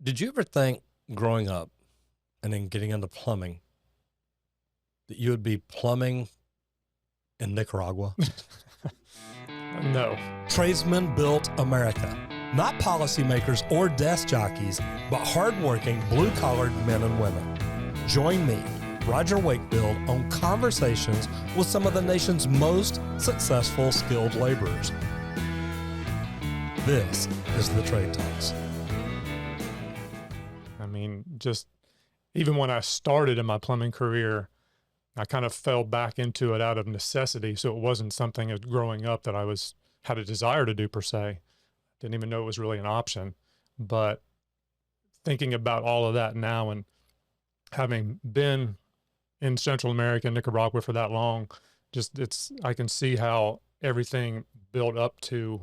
Did you ever think growing up and then getting into plumbing that you would be plumbing in Nicaragua? No. Tradesmen built America. Not policymakers or desk jockeys, but hardworking, blue-collared men and women. Join me, Roger Wakefield, on conversations with some of the nation's most successful skilled laborers. This is the Trade Talks. I mean, just even when I started in my plumbing career, I kind of fell back into it out of necessity. So it wasn't something as growing up that I had a desire to do per se. Didn't even know it was really an option. But thinking about all of that now and having been in Central America, Nicaragua for that long, I can see how everything built up to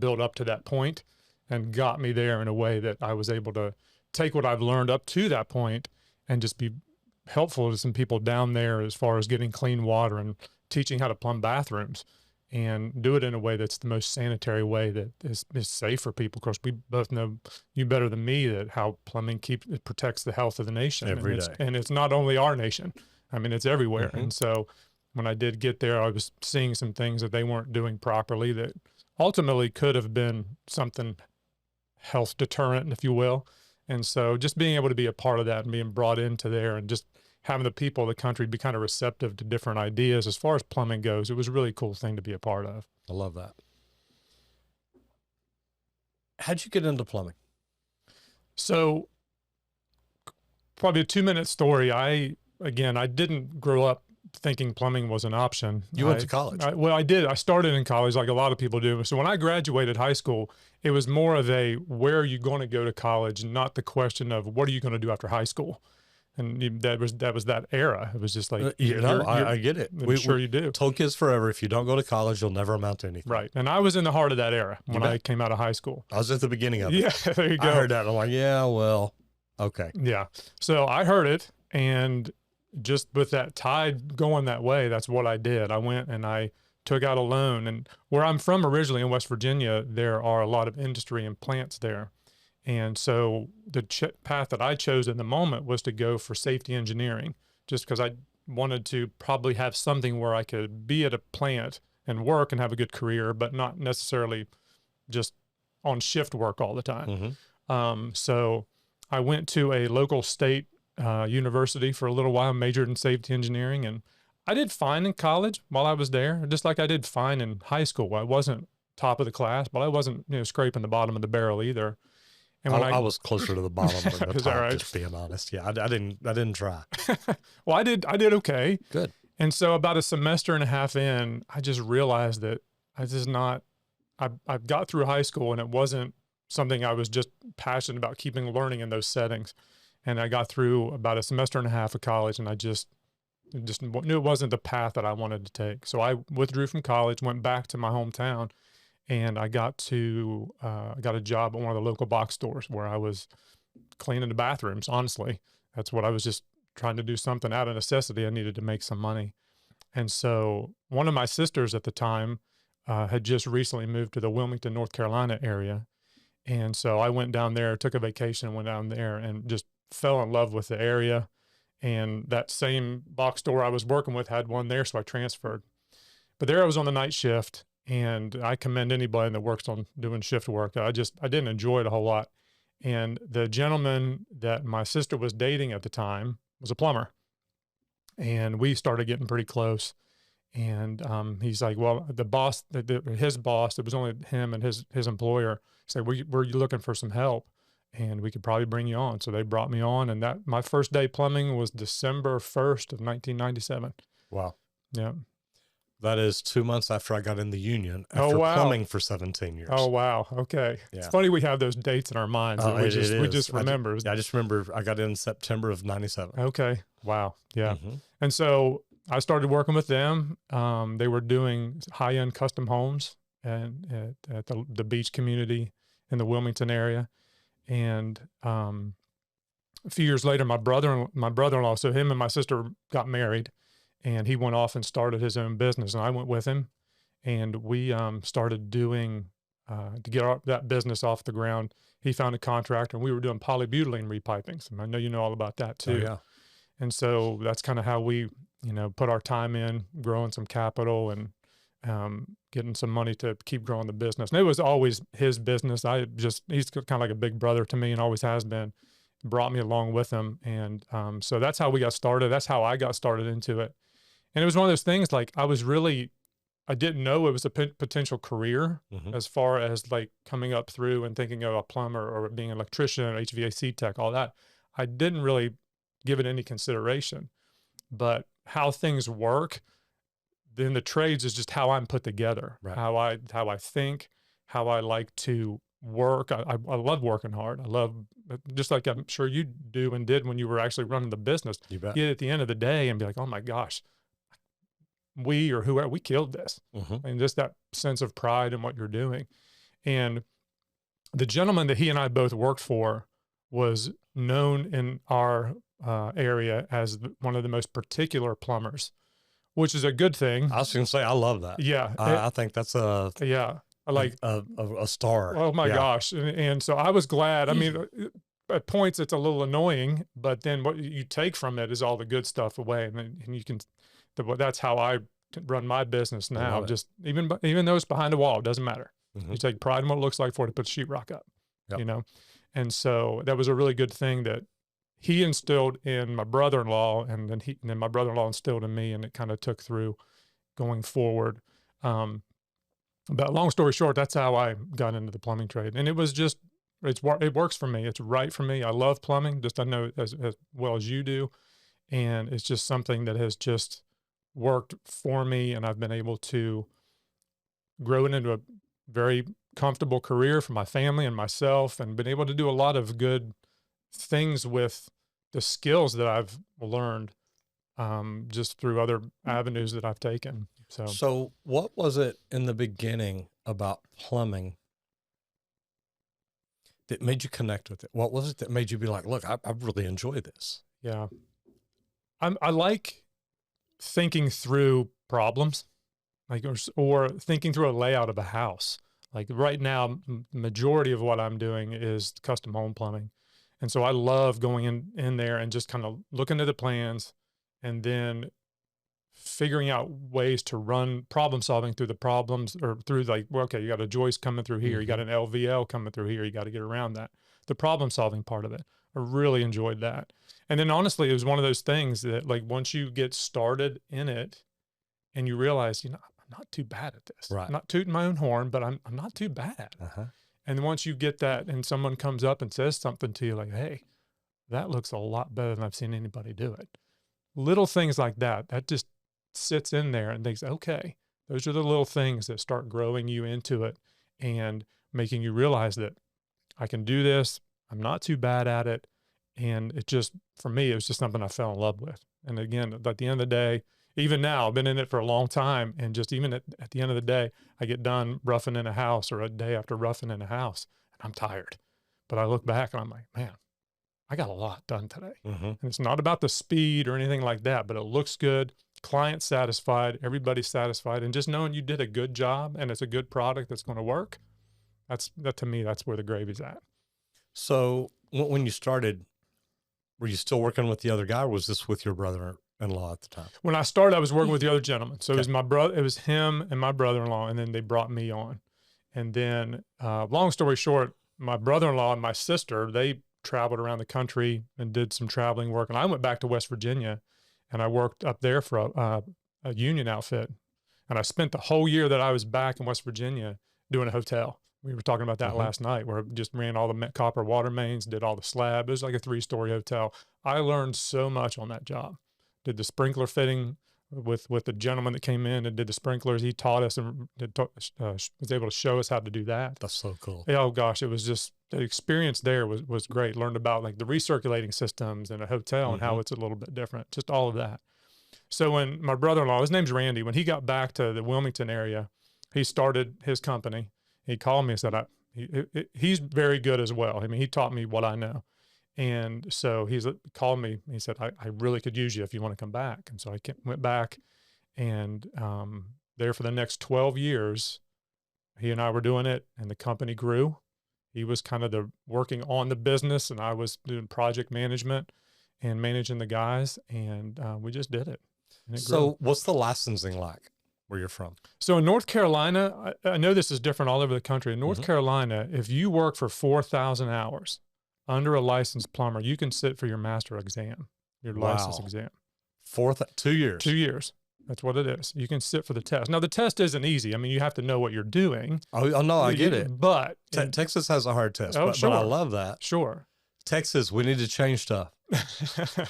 that point and got me there in a way that I was able to take what I've learned up to that point and just be helpful to some people down there as far as getting clean water and teaching how to plumb bathrooms and do it in a way that's the most sanitary way that is safe for people. Of course, we both know, you better than me, that how plumbing it protects the health of the nation Every day. And it's not only our nation. I mean, it's everywhere. Mm-hmm. And so when I did get there, I was seeing some things that they weren't doing properly that ultimately could have been something health deterrent, if you will. And so just being able to be a part of that and being brought into there and just having the people of the country be kind of receptive to different ideas as far as plumbing goes, it was a really cool thing to be a part of. I love that. How'd you get into plumbing? So probably a 2-minute story. I didn't grow up thinking plumbing was an option. You went to college. I did. I started in college like a lot of people do. So when I graduated high school, it was more of where are you going to go to college, not the question of what are you going to do after high school. And that was that era. It was just like, I get it. You do. Told kids forever, if you don't go to college, you'll never amount to anything. Right. And I was in the heart of that era when I came out of high school. I was at the beginning of it. Yeah, there you go. I heard that. And I'm like, yeah, well, okay. Yeah. So I heard it. And just with that tide going that way, that's what I did. I went and I took out a loan. And where I'm from originally in West Virginia, there are a lot of industry and plants there. And so the path that I chose in the moment was to go for safety engineering, just because I wanted to probably have something where I could be at a plant and work and have a good career, but not necessarily just on shift work all the time. Mm-hmm. So I went to a local state university for a little while, majored in safety engineering, and I did fine in college while I was there, just like I did fine in high school. I wasn't top of the class, but I wasn't scraping the bottom of the barrel either. And when I was closer to the bottom than the top, right? Just being honest. Yeah, I didn't try. Well, I did okay. Good. And so about a semester and a half in, I just realized that I got through high school and it wasn't something I was just passionate about keeping learning in those settings. And I got through about a semester and a half of college and I just knew it wasn't the path that I wanted to take. So I withdrew from college, went back to my hometown, and I got a job at one of the local box stores where I was cleaning the bathrooms. Honestly, that's what I was, just trying to do something out of necessity. I needed to make some money. And so one of my sisters at the time had just recently moved to the Wilmington, North Carolina area. And so I went down there, took a vacation, went down there and just fell in love with the area. And that same box store I was working with had one there. So I transferred, but there I was on the night shift. And I commend anybody that works on doing shift work. I didn't enjoy it a whole lot. And the gentleman that my sister was dating at the time was a plumber. And we started getting pretty close. And he's like, well, the boss, his boss, it was only him and his employer, said, were you looking for some help? And we could probably bring you on. So they brought me on. And my first day plumbing was December 1st of 1997. Wow. Yeah. That is 2 months after I got in the union after plumbing for 17 years. Oh, wow. Okay. Yeah. It's funny we have those dates in our minds. We just remember. I just remember I got in September of 97. Okay. Wow. Yeah. Mm-hmm. And so I started working with them. They were doing high-end custom homes and at the beach community in the Wilmington area. And a few years later, my brother-in-law, so him and my sister got married. And he went off and started his own business, and I went with him, and we started doing to get that business off the ground. He found a contractor, and we were doing polybutylene repipings. And I know you know all about that too. Oh, yeah. And so that's kind of how we, put our time in, growing some capital and getting some money to keep growing the business. And it was always his business. He's kind of like a big brother to me and always has been. Brought me along with him. And so that's how we got started. That's how I got started into it. And it was one of those things, like I didn't know it was a potential career as far as like coming up through and thinking of a plumber or being an electrician or HVAC tech, all that. I didn't really give it any consideration. But how things work, then the trades is just how I'm put together, right. how I think, how I like to work. I love working hard. I love, just like I'm sure you do and did when you were actually running the business. You bet. Get at the end of the day and be like, oh my gosh, we or whoever, we killed this. And just that sense of pride in what you're doing. And the gentleman that he and I both worked for was known in our area as one of the most particular plumbers, which is a good thing. I was going to say, I love that. Yeah. I think that's a star. Oh my gosh. And so I was glad. I mean, at points it's a little annoying, but then what you take from it is all the good stuff away. And you can, that's how I run my business now. Just even though it's behind a wall, it doesn't matter. You take pride in what it looks like for it to put sheetrock up, And so that was a really good thing that he instilled in my brother-in-law, and then my brother-in-law instilled in me, and it kind of took through going forward. But long story short, that's how I got into the plumbing trade. And it was just, it works for me. It's right for me. I love plumbing, I know as well as you do. And it's just something that has just worked for me. And I've been able to grow it into a very comfortable career for my family and myself, and been able to do a lot of good things with the skills that I've learned just through other avenues that I've taken. So what was it in the beginning about plumbing that made you connect with it? What was it that made you be like, look, I really enjoy this? Yeah. I like thinking through problems, like, or thinking through a layout of a house. Like right now, majority of what I'm doing is custom home plumbing. And so I love going in there and just kind of looking at the plans and then figuring out ways to run problem solving through the problems, or through like, well, okay, you got a joist coming through here, you got an LVL coming through here, you got to get around that. The problem solving part of it, I really enjoyed that. And then honestly, it was one of those things that, like, once you get started in it and you realize, I'm not too bad at this. Right. I'm not tooting my own horn, but I'm not too bad. And once you get that and someone comes up and says something to you like, hey, that looks a lot better than I've seen anybody do it. Little things like that just sits in there and thinks, okay, those are the little things that start growing you into it and making you realize that I can do this. I'm not too bad at it. And it just, for me, it was just something I fell in love with. And again, at the end of the day, even now, I've been in it for a long time. And just even at the end of the day, I get done roughing in a house, or a day after roughing in a house, and I'm tired. But I look back and I'm like, man, I got a lot done today. And it's not about the speed or anything like that, but it looks good. Client satisfied, everybody's satisfied. And just knowing you did a good job and it's a good product that's going to work, that to me, that's where the gravy's at. So when you started, were you still working with the other guy, or was this with your brother-in-law at the time? When I started, I was working with the other gentleman. So it was it was him and my brother-in-law, and then they brought me on. And then, long story short, my brother-in-law and my sister, they traveled around the country and did some traveling work. And I went back to West Virginia, and I worked up there for a union outfit. And I spent the whole year that I was back in West Virginia doing a hotel. We were talking about that last night, where I just ran all the copper water mains, did all the slab. It was like a 3-story hotel. I learned so much on that job. Did the sprinkler fitting with the gentleman that came in and did the sprinklers. He taught us and was able to show us how to do that. That's so cool. Oh gosh, it was just, the experience there was great. Learned about like the recirculating systems in a hotel and how it's a little bit different, just all of that. So when my brother-in-law, his name's Randy, when he got back to the Wilmington area, he started his company. He called me and said, he's very good as well. I mean, he taught me what I know. And so he called me. He said, I really could use you if you want to come back. And so I went back, and there for the next 12 years, He and I were doing it, and the company grew. He was kind of the working on the business, and I was doing project management and managing the guys, and we just did it. And it grew. So what's the licensing like where you're from? So in North Carolina, I know this is different all over the country. In North Carolina, if you work for 4,000 hours under a licensed plumber, you can sit for your master exam, your license exam. 2 years. 2 years. That's what it is. You can sit for the test. Now, the test isn't easy. I mean, you have to know what you're doing. Oh no, I get it. But Texas has a hard test, Oh, but sure. I love that. Sure. Texas, we need to change stuff.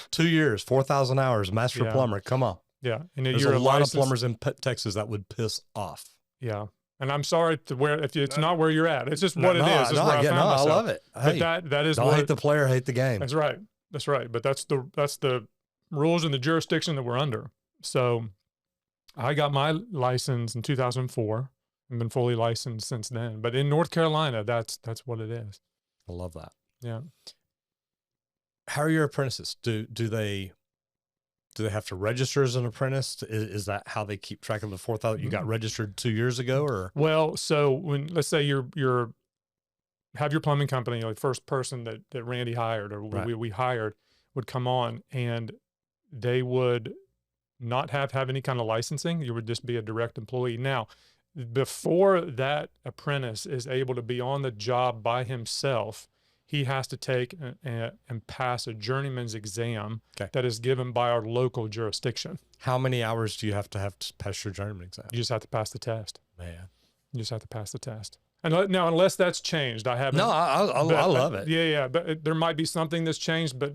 2 years, 4,000 hours, master plumber. Come on. Yeah. And There's you're a lot licensed, of plumbers in Texas that would piss off. Yeah. And I'm sorry to where if it's not where you're at. It's just what it is. It's where I found I myself. love it. Hey, But that is don't what hate the player, hate the game. That's right. That's right. But that's the rules and the jurisdiction that we're under. So I got my license in 2004 and been fully licensed since then. But in North Carolina, that's what it is. I love that. Yeah. How are your apprentices? Do they have to register as an apprentice? Is that how they keep track of the 4,000? You got registered 2 years ago, or? Well, so when let's say you're have your plumbing company, like first person that Randy hired or we hired would come on, and they would not have any kind of licensing. You would just be a direct employee. Now, before that apprentice is able to be on the job by himself, he has to take and pass a journeyman's exam that is given by our local jurisdiction. How many hours do you have to pass your journeyman exam? You just have to pass the test. Man. You just have to pass the test. And now, unless that's changed, I haven't. No, I love it. Yeah. But there might be something that's changed. But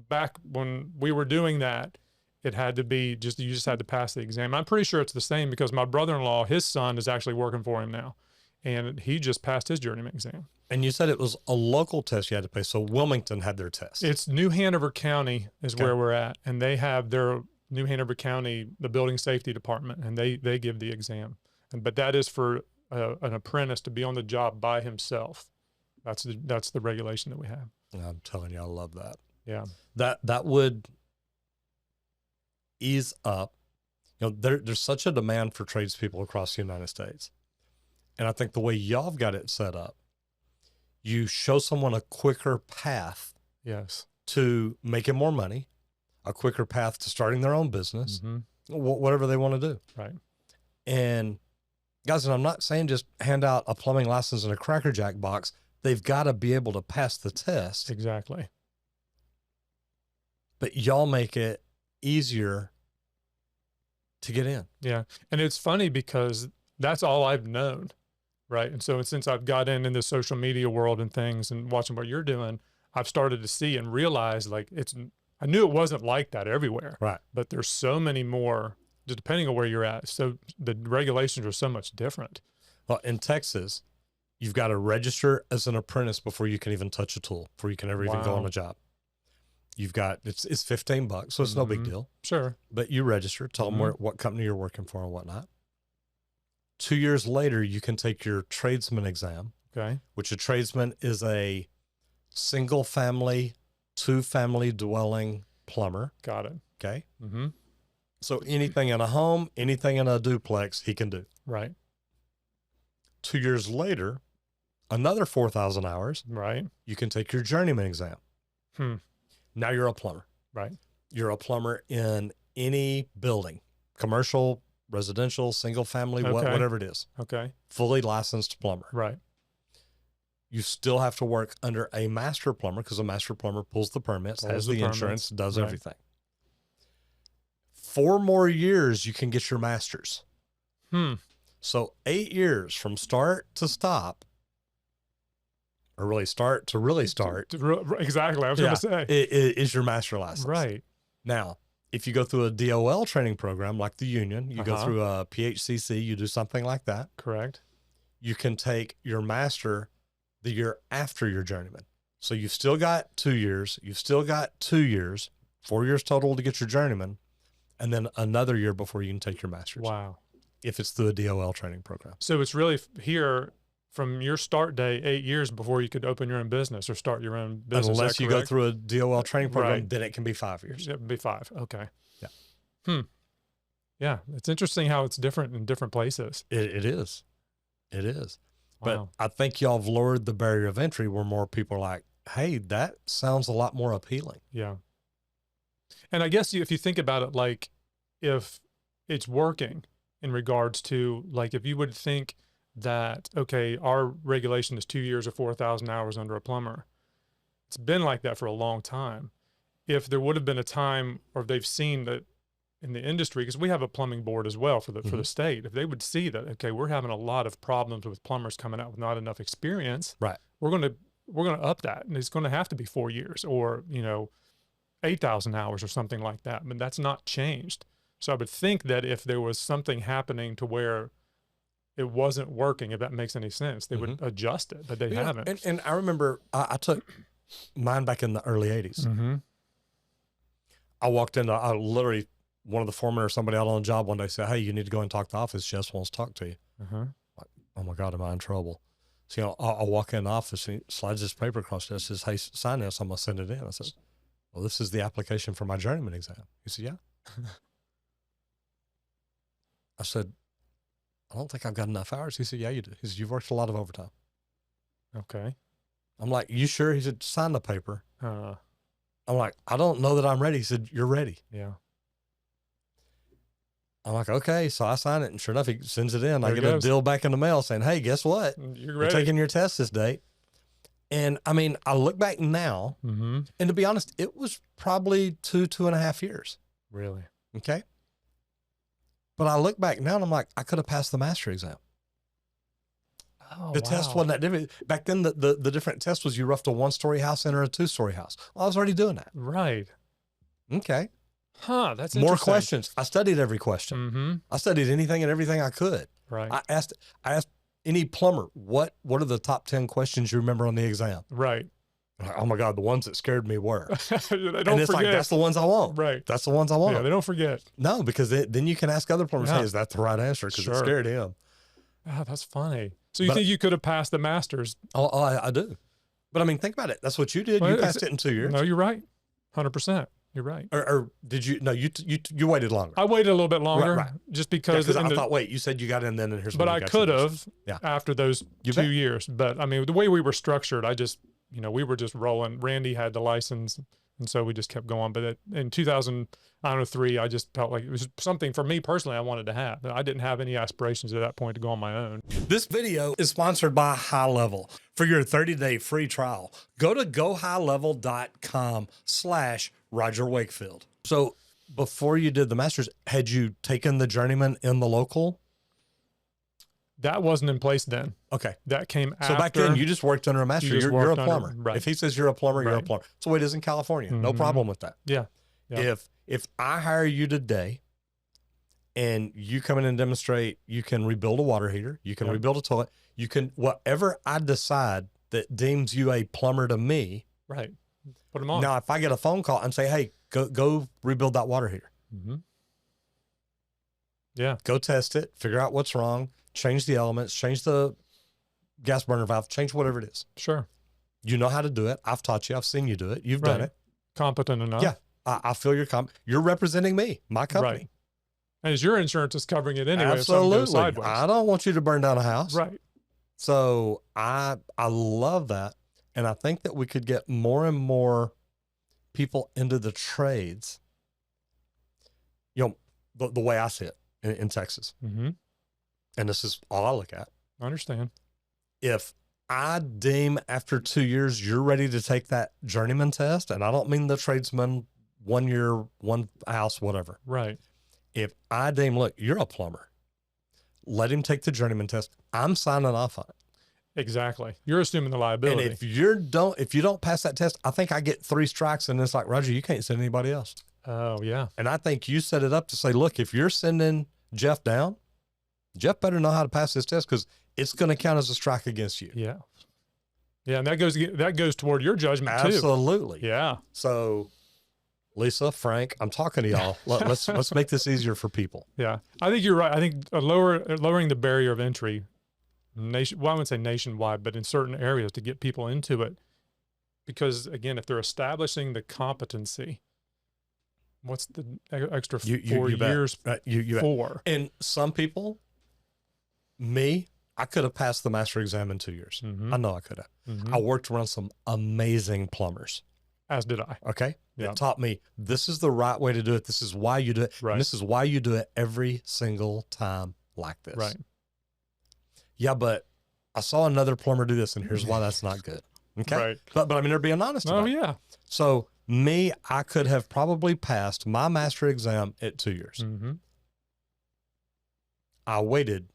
back when we were doing that, it had to be you just had to pass the exam. I'm pretty sure it's the same because my brother-in-law, his son is actually working for him now, and he just passed his journeyman exam. And you said it was a local test you had to pay. So Wilmington had their test. It's New Hanover County is where we're at, and they have their New Hanover County, the building safety department, and they give the exam. But that is for an apprentice to be on the job by himself. That's the regulation that we have. I'm telling you, I love that. Yeah. That would ease up. There's such a demand for tradespeople across the United States. And I think the way y'all have got it set up, you show someone a quicker path to making more money, a quicker path to starting their own business, whatever they want to do. Right. And guys, and I'm not saying just hand out a plumbing license in a Cracker Jack box. They've got to be able to pass the test. Exactly. But y'all make it easier to get in. Yeah. And it's funny because that's all I've known. Right. And so since I've got in the social media world and things and watching what you're doing, I've started to see and realize I knew it wasn't like that everywhere. Right. But there's so many more, just depending on where you're at. So the regulations are so much different. Well, in Texas, you've got to register as an apprentice before you can even touch a tool, before you can ever even go on a job. You've got, it's $15, so it's no big deal. Sure. But you register, tell them what company you're working for and whatnot. 2 years later, you can take your tradesman exam. Okay. Which a tradesman is a single family, 2-family dwelling plumber. Got it. Okay. Mm-hmm. So anything in a home, anything in a duplex, he can do. Right. 2 years later, another 4,000 hours. Right. You can take your journeyman exam. Now you're a plumber. Right. You're a plumber in any building, commercial, residential, single family, whatever it is. Okay. Fully licensed plumber. Right. You still have to work under a master plumber because a master plumber pulls the permits, has the insurance, does everything. 4 more years, you can get your master's. So 8 years from start to stop, or really start to really start. Exactly. I was going to say. Is your master license. Right. Now, if you go through a DOL training program like the union, you go through a PHCC, you do something like that. Correct. You can take your master the year after your journeyman. So you've still got 2 years. You've still got 2 years, 4 years total to get your journeyman, and then another year before you can take your master's. Wow. If it's through a DOL training program. So it's really here from your start day, 8 years before you could open your own business or start your own business. Unless you go through a DOL training program, then it can be 5 years. It would be 5. Okay. Yeah. Yeah. It's interesting how it's different in different places. It is. It is. Wow. But I think y'all have lowered the barrier of entry where more people are like, hey, that sounds a lot more appealing. Yeah. And I guess if you think about it, like if it's working in regards to, like, if you would think that, okay, our regulation is 2 years or 4,000 hours under a plumber. It's been like that for a long time. If there would have been a time, or if they've seen that in the industry, because we have a plumbing board as well for the state, if they would see that, okay, we're having a lot of problems with plumbers coming out with not enough experience, right? We're gonna up that, and it's going to have to be 4 years, or 8,000 hours or something like that. But that's not changed. So I would think that if there was something happening to where it wasn't working, if that makes any sense, they would adjust it, but they haven't. And I remember I took mine back in the early 80s. I walked in, I literally, one of the foremen or somebody out on the job one day said, hey, you need to go and talk to the office. Jess wants to talk to you. Like, oh my God, am I in trouble? So, I'll walk in the office and he slides this paper across there, says, hey, sign this, I'm going to send it in. I said, well, this is the application for my journeyman exam. He said, yeah. I said, I don't think I've got enough hours. He said, yeah, you do. He said, you've worked a lot of overtime. Okay. I'm like, you sure? He said, sign the paper. I'm like, I don't know that I'm ready. He said, you're ready. Yeah. I'm like, okay. So I sign it, and sure enough, he sends it in. I get a deal back in the mail saying, hey, guess what? You're taking your test this date. And I mean, I look back now, and to be honest, it was probably 2.5 years. Really? Okay. But I look back now, and I'm like, I could have passed the master exam. Oh, the test wasn't that different. Back then, the different test was you roughed a 1-story house and or a 2-story house. Well, I was already doing that. Right. Okay. Huh. That's more interesting. questions. I studied every question. I studied anything and everything I could. Right. I asked any plumber, what are the top 10 questions you remember on the exam? Right. Like, oh my God, the ones that scared me were. They don't and it's forget. like, that's the ones I want. Right. That's the ones I want. Yeah, they don't forget. No, because then you can ask other plumbers, hey, is that the right answer? Because it scared him. Oh, that's funny. So you think you could have passed the masters? Oh, I do. But I mean, think about it. That's what you did. Well, you passed it in 2 years. No, you're right. 100%. You're right. Or did you? No, you waited longer. I waited a little bit longer, right. Just because. I thought, wait, you said you got in then, and here's. But I could have after those 2 bet. years. But I mean, the way we were structured, I just, we were just rolling. Randy had the license, and so we just kept going. But in 2003, I just felt like it was something for me personally I wanted to have. I didn't have any aspirations at that point to go on my own. This video is sponsored by High Level. For your 30-day free trial, go to gohighlevel.com/Roger Wakefield. So before you did the master's, had you taken the journeyman in the local? That wasn't in place then. Okay. That came after. So back then you just worked under a master. You're a plumber. Right. If he says you're a plumber, you're a plumber. That's the way it is in California. No problem with that. Yeah. If I hire you today and you come in and demonstrate, you can rebuild a water heater, you can rebuild a toilet, you can, whatever I decide that deems you a plumber to me. Right. Put them on. Now, if I get a phone call and say, hey, go rebuild that water heater. Yeah. Go test it, figure out what's wrong, change the elements, change the gas burner valve, change whatever it is. Sure. You know how to do it. I've taught you. I've seen you do it. You've done it. Competent enough. Yeah. I feel you're representing me, my company. Right. And as your insurance is covering it anyway. Absolutely. If something goes sideways. I don't want you to burn down a house. Right. So I love that. And I think that we could get more and more people into the trades. The way I see it in Texas. And this is all I look at. I understand. If I deem after 2 years, you're ready to take that journeyman test. And I don't mean the tradesman 1 year, one house, whatever. Right. If I deem, look, you're a plumber, let him take the journeyman test. I'm signing off on it. Exactly. You're assuming the liability. And if you don't pass that test, I think I get 3 strikes and it's like, Roger, you can't send anybody else. Oh yeah. And I think you set it up to say, look, if you're sending Jeff down, Jeff better know how to pass this test because it's going to count as a strike against you. Yeah. Yeah. And that goes toward your judgment too. Absolutely. Yeah. So Lisa, Frank, I'm talking to y'all. Let's make this easier for people. Yeah. I think you're right. I think lowering the barrier of entry I wouldn't say nationwide, but in certain areas to get people into it. Because again, if they're establishing the competency, what's the extra 4 years you for? And some people, me, I could have passed the master exam in 2 years. Mm-hmm. I know I could have. Mm-hmm. I worked around some amazing plumbers. As did I. Okay. Yeah. It taught me this is the right way to do it. This is why you do it. Right. And this is why you do it every single time like this. Right. Yeah, but I saw another plumber do this, and here's why that's not good. Okay. Right. But I mean, they're being honest Oh, about it. yeah. So me, I could have probably passed my master exam at 2 years. Mm-hmm. I waited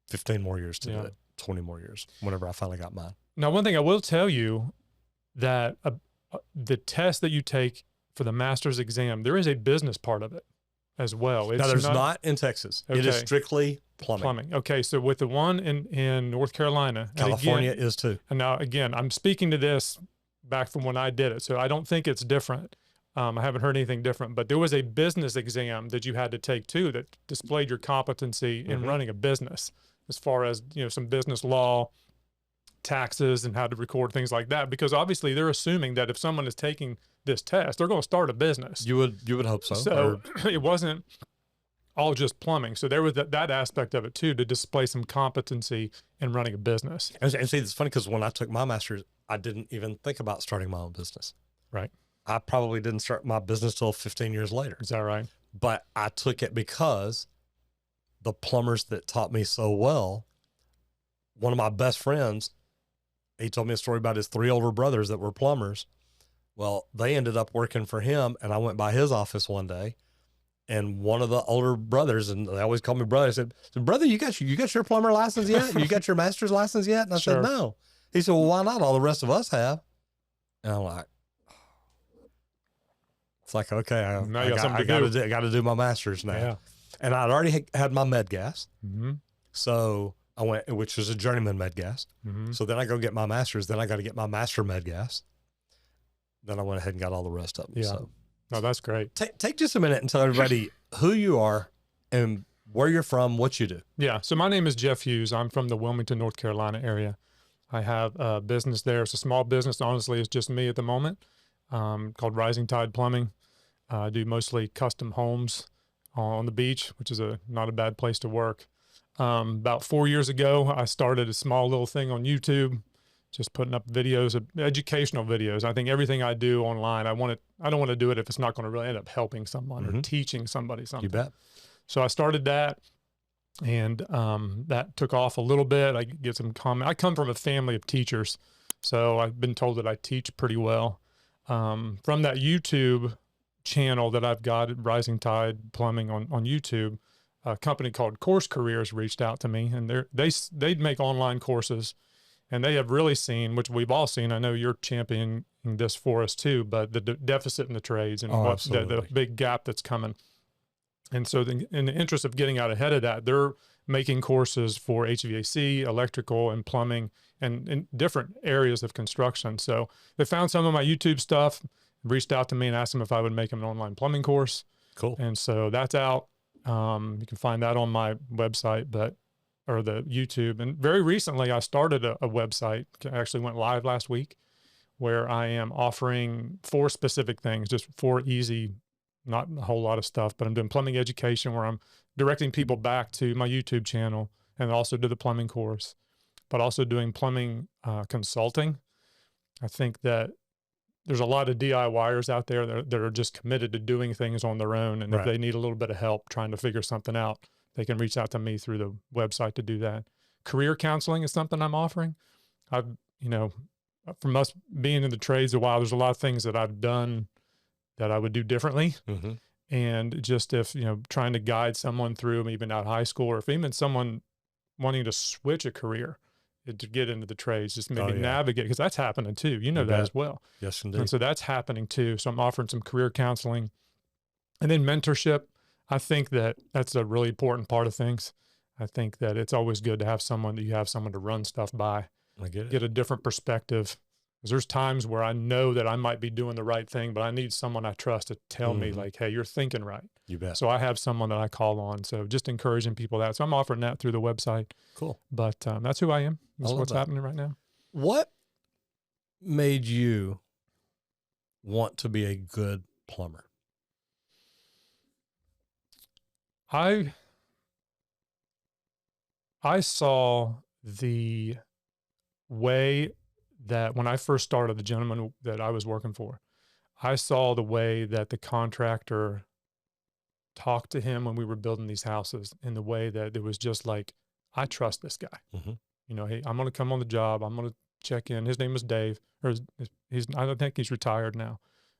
15 more years to Yeah. do it, 20 more years, whenever I finally got mine. Now, one thing I will tell you that the test that you take for the master's exam, there is a business part of it as well. It's Now, there's not in Texas. It is Okay. strictly plumbing. Okay, so with the one in North Carolina, and California again, is too. and now again, I'm speaking to this back from when I did it, so I don't think it's different. I haven't heard anything different, but there was a business exam that you had to take too that displayed your competency in Mhm. running a business, as far as, you know, some business law, taxes, and how to record things like that. Because obviously they're assuming that if someone is taking this test, they're going to start a business. You would hope so. So it wasn't all just plumbing. So there was that aspect of it too, to display some competency in running a business. And see, it's funny because when I took my master's, I didn't even think about starting my own business. Right. I probably didn't start my business till 15 years later. Is that right? But I took it because the plumbers that taught me so well, one of my best friends, he told me a story about his 3 older brothers that were plumbers. Well, they ended up working for him, and I went by his office one day, and one of the older brothers, and they always call me brother, said, "Brother, you got your plumber license yet? You got your master's license yet?" And I Sure. said, "No." He said, "Well, why not? All the rest of us have." And I'm like, it's like, okay, I got to do my master's now. Yeah. And I'd already had my med gas. Mm-hmm. So I went, which is a journeyman med gas. Mm-hmm. So then I go get my master's. Then I got to get my master med gas. Then I went ahead and got all the rest of them. Yeah. So No, that's great. take just a minute and tell everybody who you are and where you're from, what you do. Yeah. So my name is Jeff Hughes. I'm from the Wilmington, North Carolina area. I have a business there. It's a small business. Honestly, it's just me at the moment, called Rising Tide Plumbing. I do mostly custom homes on the beach, which is not a bad place to work. About 4 years ago, I started a small little thing on YouTube, just putting up videos, educational videos. I think everything I do online, I don't want to do it if it's not going to really end up helping someone or teaching somebody something. You bet. So I started that, and that took off a little bit. I get some comment. I come from a family of teachers, so I've been told that I teach pretty well. From that YouTube channel that I've got at Rising Tide Plumbing on YouTube, a company called Course Careers reached out to me, and they make online courses, and they have really seen, which we've all seen. I know you're championing this for us too, but the deficit in the trades and the big gap that's coming. And so in the interest of getting out ahead of that, they're making courses for HVAC, electrical, and plumbing, and in different areas of construction. So they found some of my YouTube stuff, reached out to me and asked them if I would make them an online plumbing course. Cool. And so that's out. You can find that on my website, or the YouTube. And very recently I started a website, actually went live last week, where I am offering 4 specific things, just 4 easy, not a whole lot of stuff, but I'm doing plumbing education, where I'm directing people back to my YouTube channel, and also do the plumbing course, but also doing plumbing consulting. I think that there's a lot of DIYers out there that are just committed to doing things on their own. And if they need a little bit of help trying to figure something out, they can reach out to me through the website to do that. Career counseling is something I'm offering. From us being in the trades a while, there's a lot of things that I've done that I would do differently. Mm-hmm. And just if, trying to guide someone through, even out of high school, or if even someone wanting to switch a career to get into the trades, just maybe navigate, because that's happening too. You know that as well. Yes, indeed. And so that's happening too. So I'm offering some career counseling, and then mentorship. I think that that's a really important part of things. I think that it's always good to have someone to run stuff by. I get it. Get a different perspective. Because there's times where I know that I might be doing the right thing, but I need someone I trust to tell me, like, hey, you're thinking right. You bet. So I have someone that I call on. So just encouraging people that. So I'm offering that through the website. Cool. But that's who I am. That's what's happening right now. What made you want to be a good plumber? I I saw the way that when I first started, the gentleman that I was working for, I saw the way that the contractor talked to him when we were building these houses, in the way that it was just like, I trust this guy. Mm-hmm. You know, hey, I'm going to come on the job. I'm going to check in. His name was Dave, or he's, I don't think he's retired now,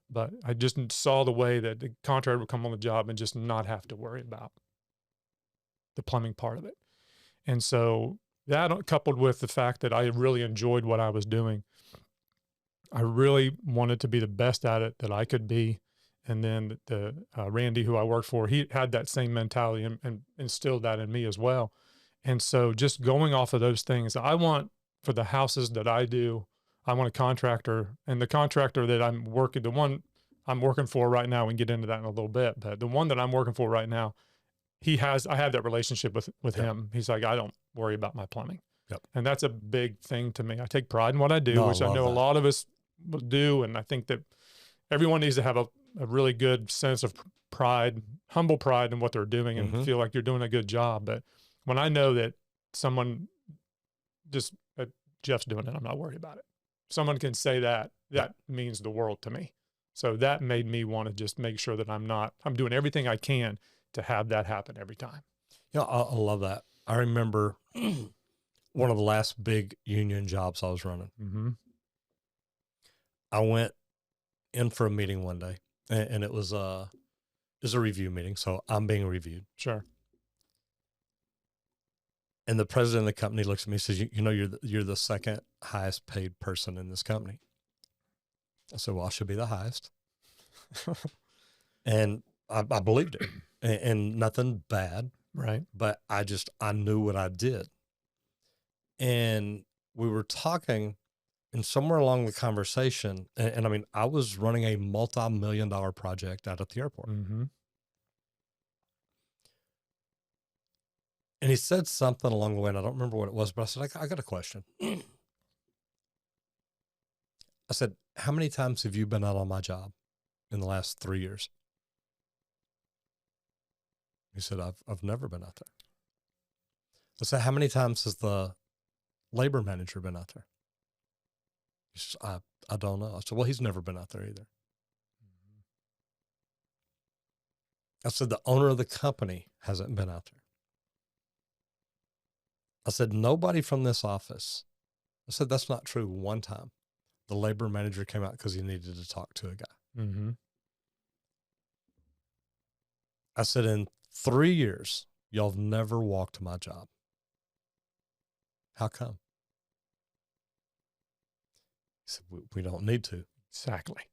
but I just saw the way that the contractor would come on the job and just not have to worry about the plumbing part of it. And so that, coupled with the fact that I really enjoyed what I was doing, I really wanted to be the best at it that I could be. And then the Randy, who I worked for, he had that same mentality and instilled that in me as well. And so just going off of those things, I want, for the houses that I do, I want a contractor, and the contractor that I'm working, the one I'm working for right now, we can get into that in a little bit, but the one that I'm working for right now, I have that relationship with him. He's like, I don't worry about my plumbing. Yep. And that's a big thing to me. I take pride in what I do, No, which I know that. a lot of us do. And I think that everyone needs to have a really good sense of pride, humble pride in what they're doing, and feel like you're doing a good job. But when I know that someone just, Jeff's doing it, I'm not worried about it. Someone can say that, that means the world to me. So that made me want to just make sure that I'm doing everything I can to have that happen every time. Yeah, I love that. I remember one of the last big union jobs I was running. Mm-hmm. I went in for a meeting one day, and it was a review meeting. So I'm being reviewed. Sure. And the president of the company looks at me and says, you know, you're the second highest paid person in this company. I said, well, I should be the highest. And I believed it, and nothing bad. Right. But I knew what I did. And we were talking, and somewhere along the conversation, and I mean, I was running a multi-million-dollar project out at the airport. Mm-hmm. And he said something along the way, and I don't remember what it was, but I said, I got a question. I said, how many times have you been out on my job in the last 3 years? He said, I've never been out there. I said, how many times has the labor manager been out there? He says, I don't know. I said, well, he's never been out there either. I said, the owner of the company hasn't been out there. I said, nobody from this office. I said, that's not true. One time, the labor manager came out because he needed to talk to a guy. Mm-hmm. I said, in 3 years, y'all have never walked to my job. How come? He said, we don't need to. Exactly.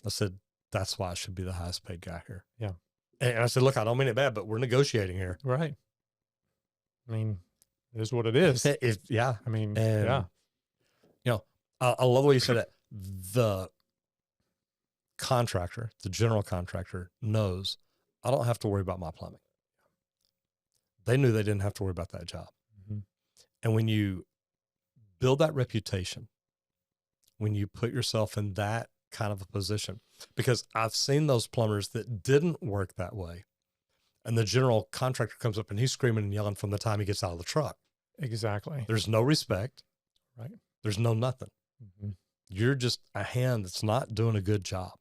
I said, that's why I should be the highest paid guy here. Yeah. And I said, look, I don't mean it bad, but we're negotiating here. Right. I mean, it is what it is. Yeah. I mean, And, yeah. You know, I love the way you said it. The contractor, the general contractor, knows I don't have to worry about my plumbing. They knew they didn't have to worry about that job. Mm-hmm. And when you build that reputation, when you put yourself in that kind of a position, because I've seen those plumbers that didn't work that way, and the general contractor comes up and he's screaming and yelling from the time he gets out of the truck. Exactly. There's no respect. Right. There's no nothing. Mm-hmm. You're just a hand that's not doing a good job.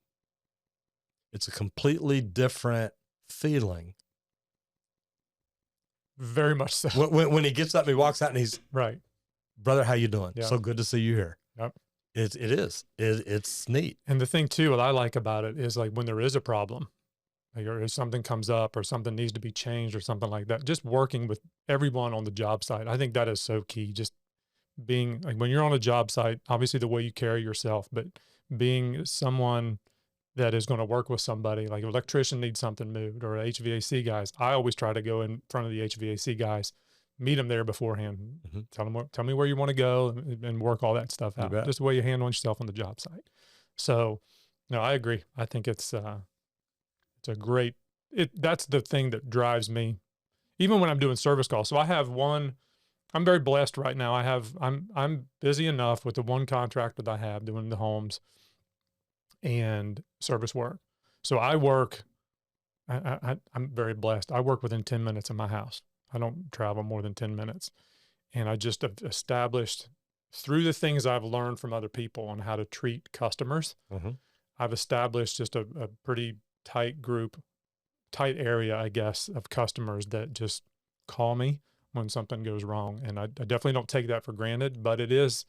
It's a completely different feeling. Very much so. When he gets up and he walks out and he's, right. brother, how you doing? Yeah. So good to see you here. Yep. It is. It's neat. And the thing too, what I like about it is, like, when there is a problem, like, or if something comes up or something needs to be changed or something like that, just working with everyone on the job site. I think that is so key. Just being, like, when you're on a job site, obviously the way you carry yourself, but being someone that is going to work with somebody, like an electrician needs something moved, or HVAC guys. I always try to go in front of the HVAC guys, meet them there beforehand, Mm-hmm. tell me where you want to go, and work all that stuff out. Just the way you handle yourself on the job site. So, no, I agree. I think it's a great, that's the thing that drives me, even when I'm doing service calls. So I have one, I'm very blessed right now. I'm busy enough with the one contractor that I have doing the homes and service work. So I work, I'm very blessed. I work within 10 minutes of my house. I don't travel more than 10 minutes. And I just have established through the things I've learned from other people on how to treat customers. Mm-hmm. I've established just a pretty tight group, tight area, I guess, of customers that just call me when something goes wrong. And I definitely don't take that for granted, but it is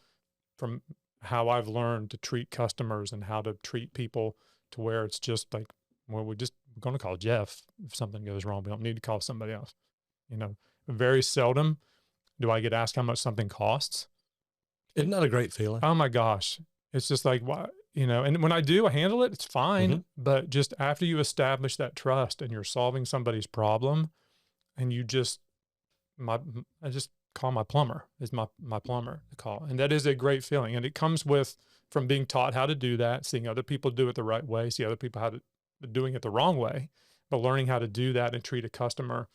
from how I've learned to treat customers and how to treat people to where it's just like, well, we're going to call Jeff if something goes wrong. We don't need to call somebody else. You know, very seldom do I get asked how much something costs. Isn't that a great feeling? Oh my gosh. It's just like, why, you know, and when I do, I handle it, it's fine. Mm-hmm. But just after you establish that trust and you're solving somebody's problem and you just, I just call my plumber is my plumber to call. And that is a great feeling. And it comes from being taught how to do that, seeing other people do it the right way, see other people doing it the wrong way, but learning how to do that and treat a customer.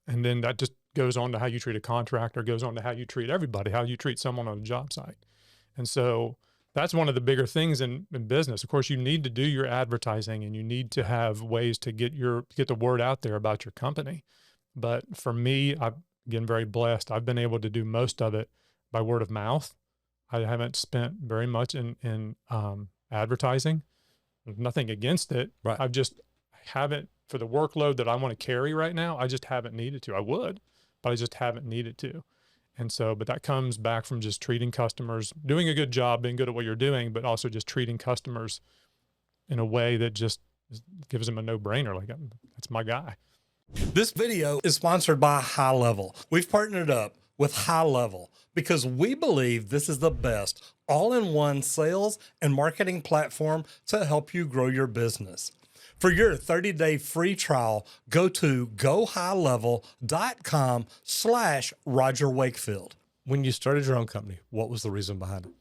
And then that just goes on to how you treat a contractor, goes on to how you treat everybody, how you treat someone on a job site. And so that's one of the bigger things in business. Of course, you need to do your advertising and you need to have ways to get the word out there about your company. But for me, I'm again very blessed. I've been able to do most of it by word of mouth. I haven't spent very much in advertising. Nothing against it. Right. I haven't, for the workload that I want to carry right now, I just haven't needed to. I would, but I just haven't needed to. And so, but that comes back from just treating customers, doing a good job, being good at what you're doing, but also just treating customers in a way that just gives them a no-brainer. Like, that's my guy. This video is sponsored by High Level. We've partnered up with High Level because we believe this is the best all-in-one sales and marketing platform to help you grow your business. For your 30-day free trial, go to gohighlevel.com/Roger Wakefield. When you started your own company, what was the reason behind it?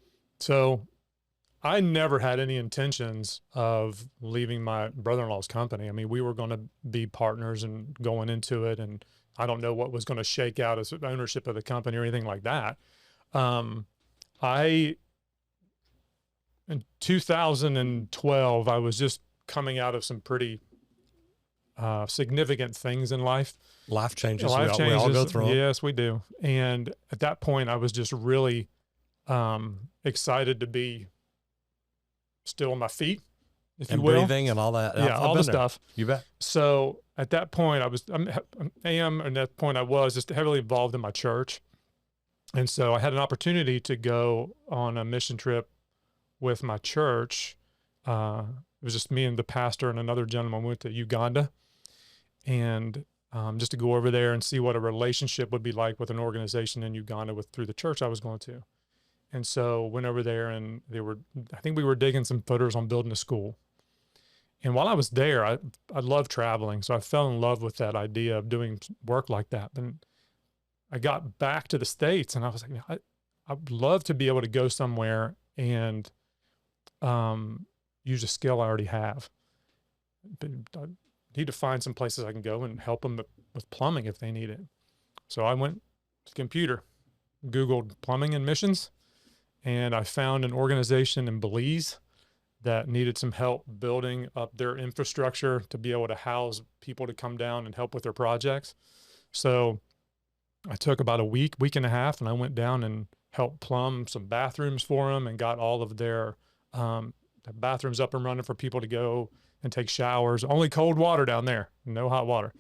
So I never had any intentions of leaving my brother-in-law's company. I mean, we were going to be partners and going into it, and I don't know what was going to shake out as ownership of the company or anything like that. In 2012, I was just coming out of some pretty significant things in life. Life changes. Life changes. We all go through them. Yes, we do. And at that point, I was just really excited to be still on my feet, if you will. Breathing and all that. Yeah, all the stuff. You bet. So at that point, and at that point I was just heavily involved in my church. And so I had an opportunity to go on a mission trip with my church. It was just me and the pastor and another gentleman. We went to Uganda, and just to go over there and see what a relationship would be like with an organization in Uganda through the church I was going to. And so went over there, and I think we were digging some footers on building a school. And while I was there, I love traveling. So I fell in love with that idea of doing work like that. And I got back to the States, and I was like, I'd love to be able to go somewhere and use a skill I already have. But I need to find some places I can go and help them with plumbing if they need it. So I went to the computer, Googled plumbing and missions, and I found an organization in Belize that needed some help building up their infrastructure to be able to house people to come down and help with their projects. So I took about a week and a half, and I went down and helped plumb some bathrooms for them and got all of their bathrooms up and running for people to go and take showers. Only cold water down there, no hot water.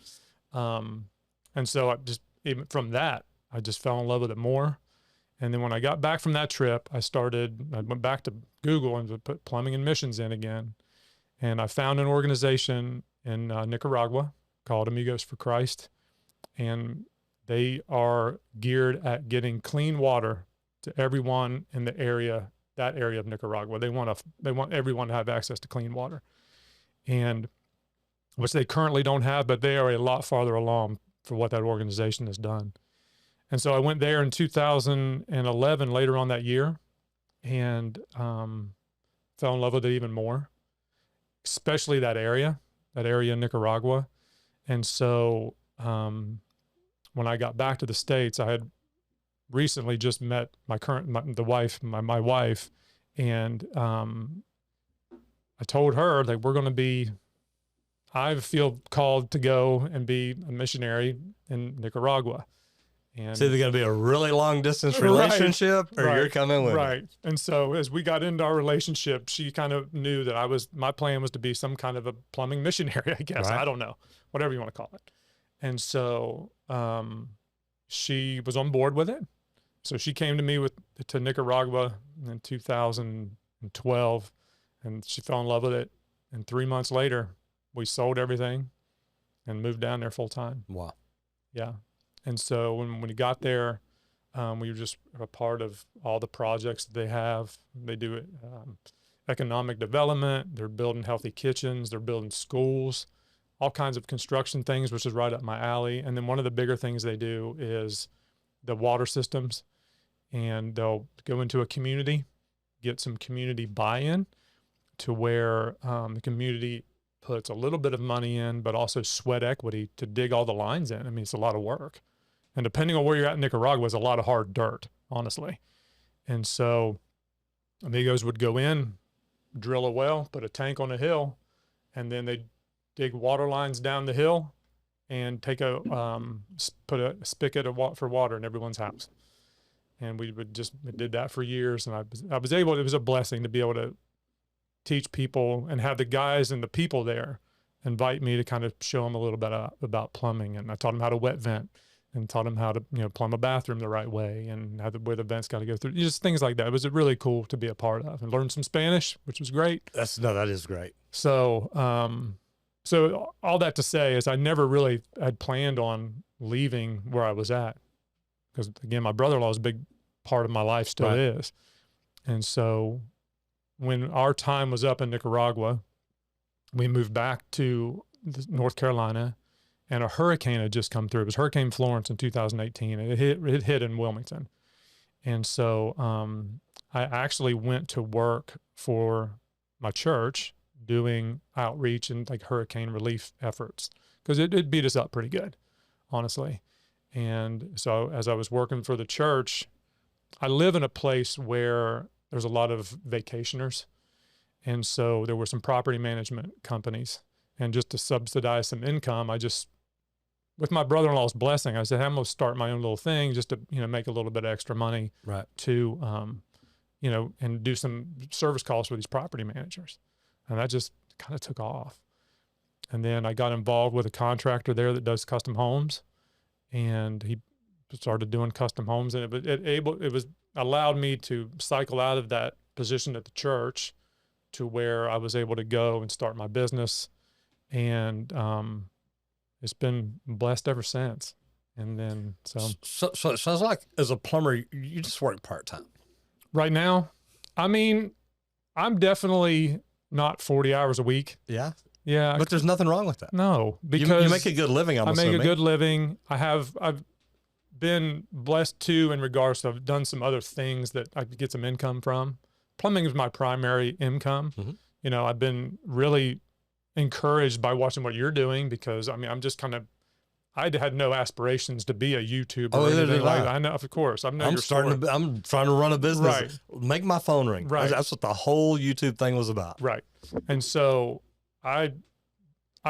And so even from that, I just fell in love with it more. And then when I got back from that trip, I went back to Google and put plumbing and missions in again. And I found an organization in Nicaragua called Amigos for Christ. And they are geared at getting clean water to everyone in that area of Nicaragua. They want everyone to have access to clean water, and which they currently don't have, but they are a lot farther along for what that organization has done. And so I went there in 2011, later on that year, and fell in love with it even more, especially that area in Nicaragua. And so when I got back to the States, I had recently just met my wife, and I told her that we're going to be I feel called to go and be a missionary in Nicaragua. And it's either going to be a really long distance relationship or you're coming with right. it. And so as we got into our relationship, she kind of knew that my plan was to be some kind of a plumbing missionary, I guess. Right. I don't know, whatever you want to call it. And so she was on board with it. So she came to me to Nicaragua in 2012, and she fell in love with it. And 3 months later, we sold everything and moved down there full time. Wow. Yeah. And so when we got there, we were just a part of all the projects that they have. They do economic development. They're building healthy kitchens. They're building schools, all kinds of construction things, which is right up my alley. And then one of the bigger things they do is the water systems. And they'll go into a community, get some community buy-in to where the community puts a little bit of money in, but also sweat equity to dig all the lines in. I mean, it's a lot of work. And depending on where you're at in Nicaragua, it's a lot of hard dirt, honestly. And so amigos would go in, drill a well, put a tank on a hill, and then they dig water lines down the hill and put a spigot for water in everyone's house. And we did that for years. And I was able, it was a blessing to be able to teach people and have the guys and the people there invite me to kind of show them a little bit about plumbing. And I taught them how to wet vent and taught them how to, plumb a bathroom the right way and where the vents got to go through, just things like that. It was really cool to be a part of and learn some Spanish, which was great. That is great. So, so all that to say is I never really had planned on leaving where I was at. Because again, my brother-in-law is a big part of my life, still is. And so when our time was up in Nicaragua, we moved back to North Carolina, and a hurricane had just come through. It was Hurricane Florence in 2018, and it hit in Wilmington. And so I actually went to work for my church doing outreach and like hurricane relief efforts, because it beat us up pretty good, honestly. And so as I was working for the church, I live in a place where there's a lot of vacationers. And so there were some property management companies. And just to subsidize some income, with my brother-in-law's blessing, I said, hey, I'm going to start my own little thing just to, make a little bit of extra money to, and do some service calls for these property managers. And that just kind of took off. And then I got involved with a contractor there that does custom homes. And he started doing custom homes, and it was allowed me to cycle out of that position at the church to where I was able to go and start my business, and it's been blessed ever since. And then so it sounds like as a plumber, you just work part-time right now. I mean, I'm definitely not 40 hours a week. Yeah. Yeah. But there's nothing wrong with that. No, because you make a good living. I make a good living. I've been blessed too, in regards to I've done some other things that I could get some income from. Plumbing is my primary income. Mm-hmm. I've been really encouraged by watching what you're doing, because I'm just I had no aspirations to be a YouTuber or anything like that. I know, of course. I'm trying to run a business. Right. Make my phone ring. Right. That's what the whole YouTube thing was about. Right. And so I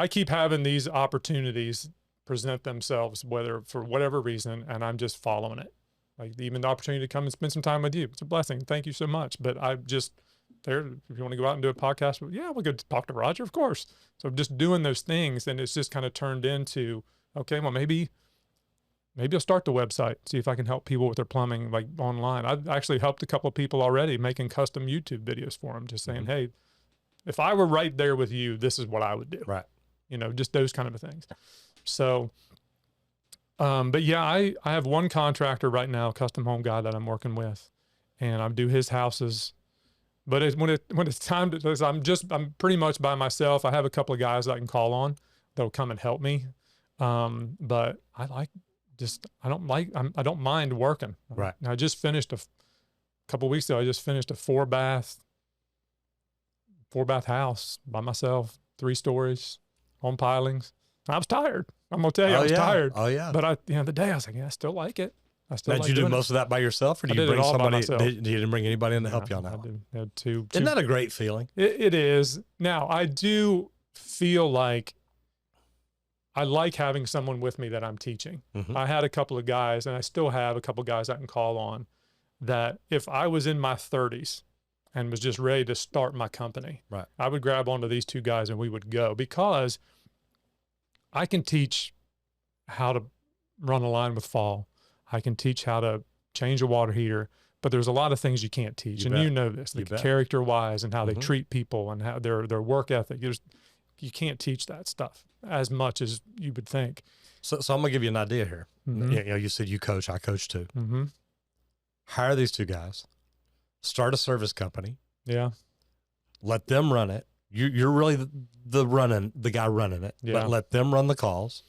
keep having these opportunities present themselves, whether for whatever reason, and I'm just following it. Like even the opportunity to come and spend some time with you, it's a blessing. Thank you so much. But I'm just there. If you want to go out and do a podcast, yeah, we'll go talk to Roger, of course. So just doing those things, and it's just kind of turned into, okay, well, maybe I'll start the website, see if I can help people with their plumbing, like online. I've actually helped a couple of people already making custom YouTube videos for them, just saying, hey, if I were right there with you, this is what I would do. Right. Just those kind of things. So, but yeah, I have one contractor right now, custom home guy that I'm working with, and I do his houses. But when it's time to, I'm pretty much by myself. I have a couple of guys that I can call on that'll come and help me. But I don't mind working. Right. I just finished a couple of weeks ago. I just finished a four bath house by myself, 3 stories, home pilings. I was tired. I'm gonna tell you, I was tired. Oh yeah. But at the end of the day, I was like, yeah, I still like it. Did you do most of that by yourself, or did you bring somebody? You didn't bring anybody in to help you on that? I had two. Isn't that a great feeling? It is. Now I do feel like I like having someone with me that I'm teaching. Mhm. I had a couple of guys, and I still have a couple of guys I can call on, that if I was in my 30s and was just ready to start my company, Right. I would grab onto these two guys and we would go, because I can teach how to run a line with fall. I can teach how to change a water heater, but there's a lot of things you can't teach. You And bet. you know this, You bet. character wise and how they Mhm. treat people and how their work ethic. You can't teach that stuff as much as you would think. So I'm gonna give you an idea here. Mhm. You know, you said you coach, I coach too. Mm-hmm. Hire these two guys, start a service company, Yeah. let them run it. You're really the guy running it, Yeah. but let them run the calls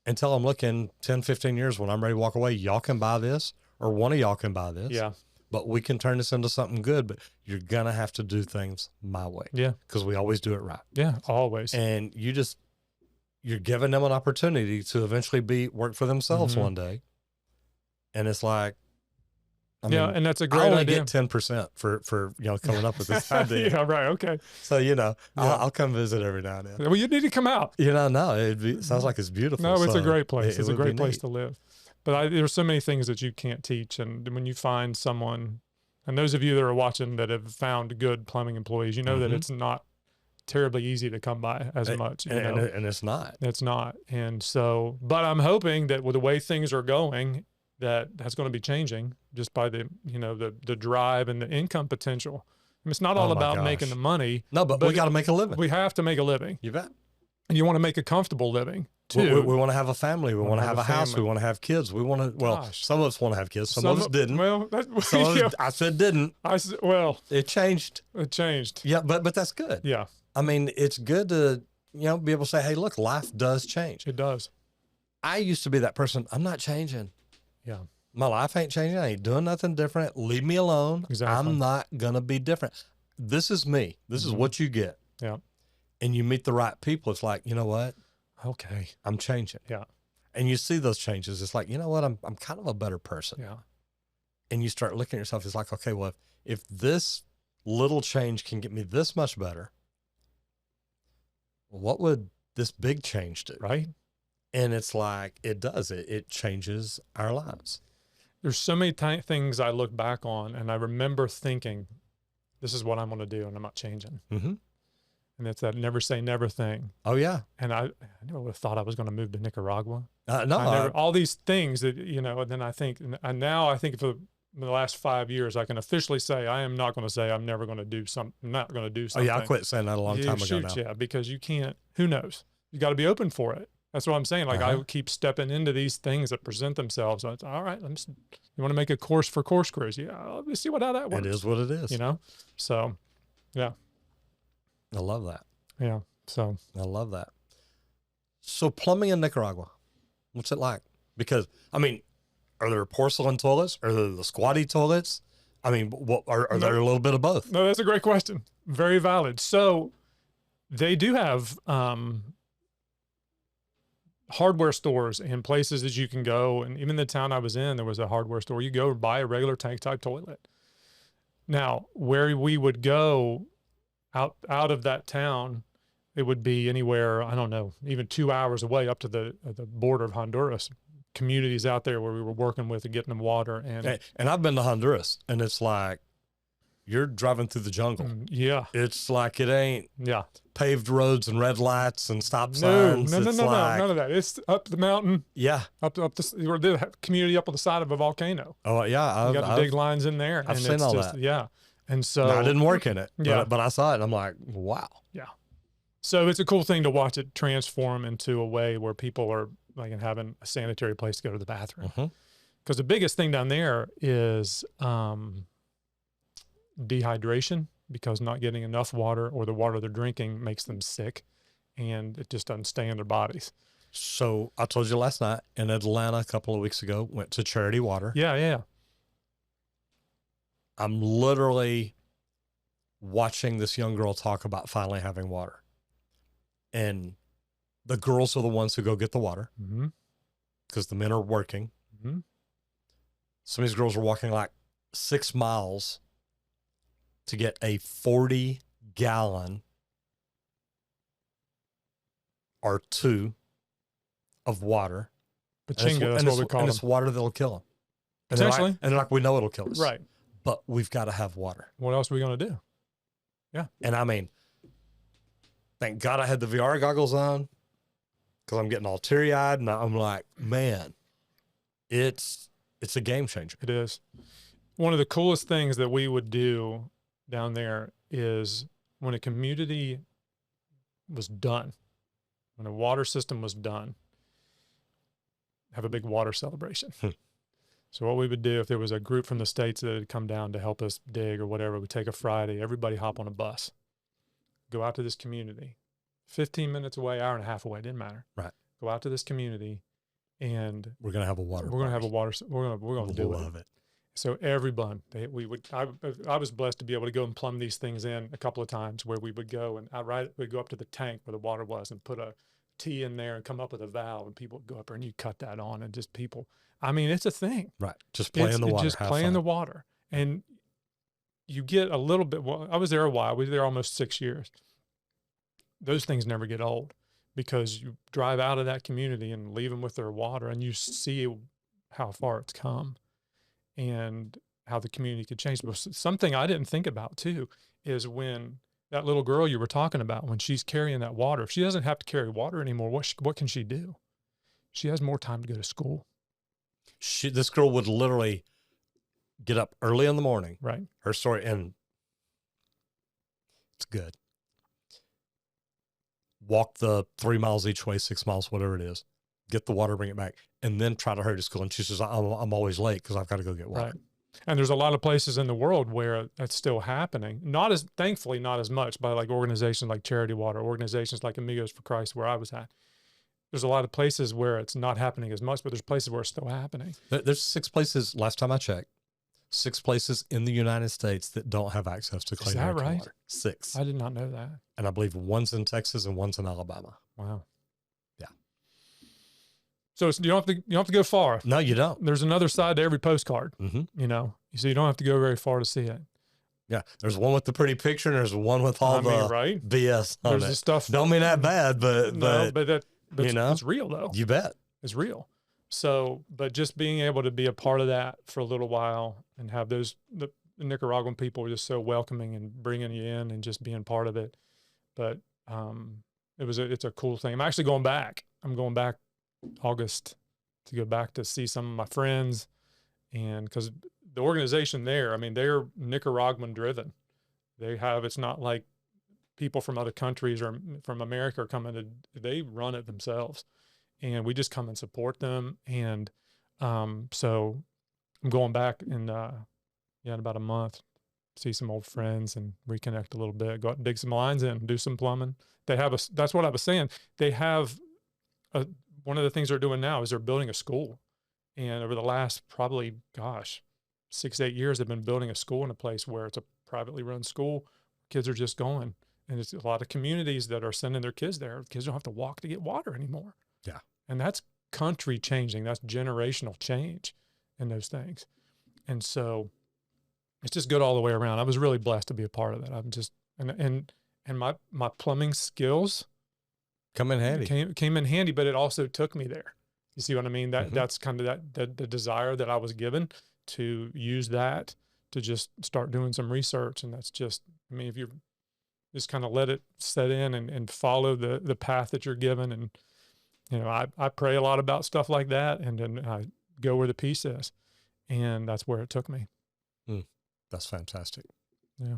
and tell them, look, in 10, 15 years, when I'm ready to walk away, y'all can buy this, or one of y'all can buy this. Yeah. But we can turn this into something good, but you're going to have to do things my way. Yeah. Because we always do it right. Yeah. Always. And you're giving them an opportunity to eventually work for themselves Mhm. one day. And it's like, yeah. And that's a I great only idea. get 10% for coming up with this idea. Yeah. Right. Okay. So, Yeah. I'll come visit every now and then. Well, you need to come out. No, it sounds like it's beautiful. No, it's So a great place. it It's a would be great place neat. to live. But there's so many things that you can't teach. And when you find someone, and those of you that are watching that have found good plumbing employees, you know that Mhm. it's not terribly easy to come by as much. And it's not. It's not. And so, but I'm hoping that with the way things are going, that's going to be changing just by the drive and the income potential. I mean, it's not all Oh my about making gosh. the money. No, but we got to make a living. We have to make a living, You bet. and you want to make a comfortable living We too. want to have a family. We want to have a house. family. We want to have kids. We want to, well, Gosh. some of us want to have kids. Some of us didn't. Well, Some of us, I said didn't. well, It changed. it changed. Yeah, but that's good. Yeah, I mean, it's good to, be able to say, hey, look, life does change. it does. I used to be that person. I'm not changing. Yeah, My life ain't changing. I ain't doing nothing different. Leave me alone. Exactly. I'm not going to be different. This is me. This is Mhm. what you get. yeah. And you meet the right people. It's like, you know what? Okay. I'm changing. Yeah, And you see those changes. It's like, you know what? I'm kind of a better person. yeah. And you start looking at yourself. It's like, okay, well, if this little change can get me this much better, what would this big change do? Right. And it's like, it does. It changes our lives. There's so many things I look back on, and I remember thinking, this is what I'm going to do, and I'm not changing. Mm-hmm. And it's that never say never thing. Oh, yeah. And I never would have thought I was going to move to Nicaragua. No, All these things that, and then I think, and now I think for the last 5 years, I can officially say, I am not going to say I'm never going to do something. I'm not going to do oh, something. yeah, I quit saying that a long time ago now. Yeah, because you can't, who knows? You got to be open for it. That's what I'm saying. Like I keep stepping into these things that present themselves. So it's all right. You want to make a course for course crews? Yeah, let me see how that works. It is what it is. So yeah. I love that. Yeah. So I love that. So plumbing in Nicaragua, what's it like? Because, I mean, are there porcelain toilets? Are there the squatty toilets? I mean, are there a little bit of both? no, that's a great question. Very valid. So they do have hardware stores and places that you can go. And even the town I was in, there was a hardware store. You go buy a regular tank type toilet. Now, where we would go out of that town, it would be anywhere, I don't know, even 2 hours away up to the border of Honduras. Communities out there where we were working with and getting them water. And I've been to Honduras, and it's like you're driving through the jungle. Yeah. It's like it ain't Yeah. paved roads and red lights and stop No, signs. no, It's no, like, none of that. It's up the mountain, Yeah. up the community up on the side of a volcano. Oh, yeah. You got the big lines in there. I've seen all that. Yeah. And so I didn't work in it, Yeah. but I saw it, and I'm like, wow. Yeah. So it's a cool thing to watch it transform into a way where people are like having a sanitary place to go to the bathroom. Mhm. Because the biggest thing down there is dehydration, because not getting enough water or the water they're drinking makes them sick, and it just doesn't stay in their bodies. So I told you last night in Atlanta a couple of weeks ago, went to Charity Water. Yeah, yeah. I'm literally watching this young girl talk about finally having water. And the girls are the ones who go get the water Mm-hmm. because the men are working. Mm-hmm. Some of these girls are walking like 6 miles to get a 40-gallon or 2 of water. Pachinga, that's what we call and them. it's water that'll kill them. Potentially. And they're like, we know it'll kill us. Right. But we've got to have water. What else are we going to do? Yeah. And I mean, thank God I had the VR goggles on because I'm getting all teary-eyed. And I'm like, man, it's a game changer. It is. One of the coolest things that we would do down there is when a community was done, when a water system was done, have a big water celebration. So what we would do if there was a group from the States that had come down to help us dig or whatever, we'd take a Friday, everybody hop on a bus, go out to this community, 15 minutes away, hour and a half away, didn't matter. Right. Go out to this community and we're going to have a water. We're going to have a water. We're going to do it. So everyone, I was blessed to be able to go and plumb these things in a couple of times where we would go and we'd go up to the tank where the water was and put a T in there and come up with a valve and people would go up there and you cut that on and just people, I mean, it's a thing. Right. Just play in the water. Just play in the water. And you get a little bit, well, I was there a while. I was there almost 6 years. Those things never get old because you drive out of that community and leave them with their water and you see how far it's come and how the community could change. But something I didn't think about too is when that little girl you were talking about, when she's carrying that water, if she doesn't have to carry water anymore, what can she do? She has more time to go to school. This girl would literally get up early in the morning. Right. Her story, and it's good. Walk the 3 miles each way, 6 miles, whatever it is. Get the water, bring it back, and then try to hurry to school. And she says, I'm always late because I've got to go get water. Right. And there's a lot of places in the world where that's still happening. Thankfully, not as much by like organizations like Charity Water, organizations like Amigos for Christ, where I was at. There's a lot of places where it's not happening as much, but there's places where it's still happening. There's 6 places, last time I checked, 6 places in the United States that don't have access to clean drinking right? water. 6. I did not know that. And I believe one's in Texas and one's in Alabama. Wow. Yeah. So you don't have to go far. No, you don't. There's another side to every postcard. Mm-hmm. You know, so you don't have to go very far to see it. Yeah, there's one with the pretty picture, and there's one with all right? BS on there's it. the stuff. Don't mean that bad, but you know, it's real though. You bet. It's real. So, but just being able to be a part of that for a little while and have the Nicaraguan people were just so welcoming and bringing you in and just being part of it. But it's a cool thing. I'm actually going back. I'm going back August to go back to see some of my friends, and because the organization there, I mean, they're Nicaraguan driven. It's not like people from other countries or from America are coming to, they run it themselves, and we just come and support them. And so I'm going back in about a month, see some old friends and reconnect a little bit, go out and dig some lines in, do some plumbing. That's what I was saying. They have one of the things they're doing now is they're building a school. And over the last probably, 6-8 years, they've been building a school in a place where it's a privately run school. Kids are just going. And it's a lot of communities that are sending their kids there. Kids don't have to walk to get water anymore. Yeah. And that's country changing. That's generational change in those things. And so it's just good all the way around. I was really blessed to be a part of that. I'm just, and my plumbing skills come in handy. Came in handy, but it also took me there. You see what I mean? That's kind of the desire that I was given to use that to just start doing some research. And that's just, I mean, if you just kind of let it set in and follow the path that you're given. And, you know, I pray a lot about stuff like that, and then I go where the peace is. And that's where it took me. That's fantastic. Yeah.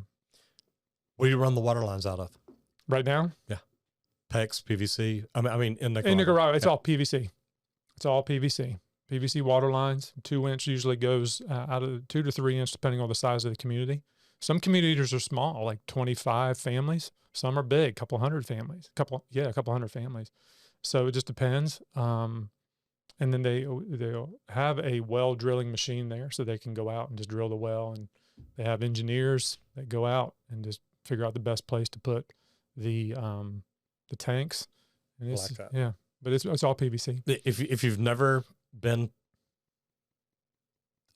Where do you run the water lines out of? Right now? Yeah. PEX, PVC. I mean, in Nicaragua. In Nicaragua, it's all PVC. It's all PVC. PVC water lines. 2 inch usually goes out of 2 to 3 inch, depending on the size of the community. Some communities are small, like 25 families. Some are big, a couple hundred families. A couple hundred families. So it just depends. And then they'll have a well drilling machine there, so they can go out and just drill the well. And they have engineers that go out and just figure out the best place to put the tanks. And it's, like that. Yeah, but it's all PVC. If you've never been,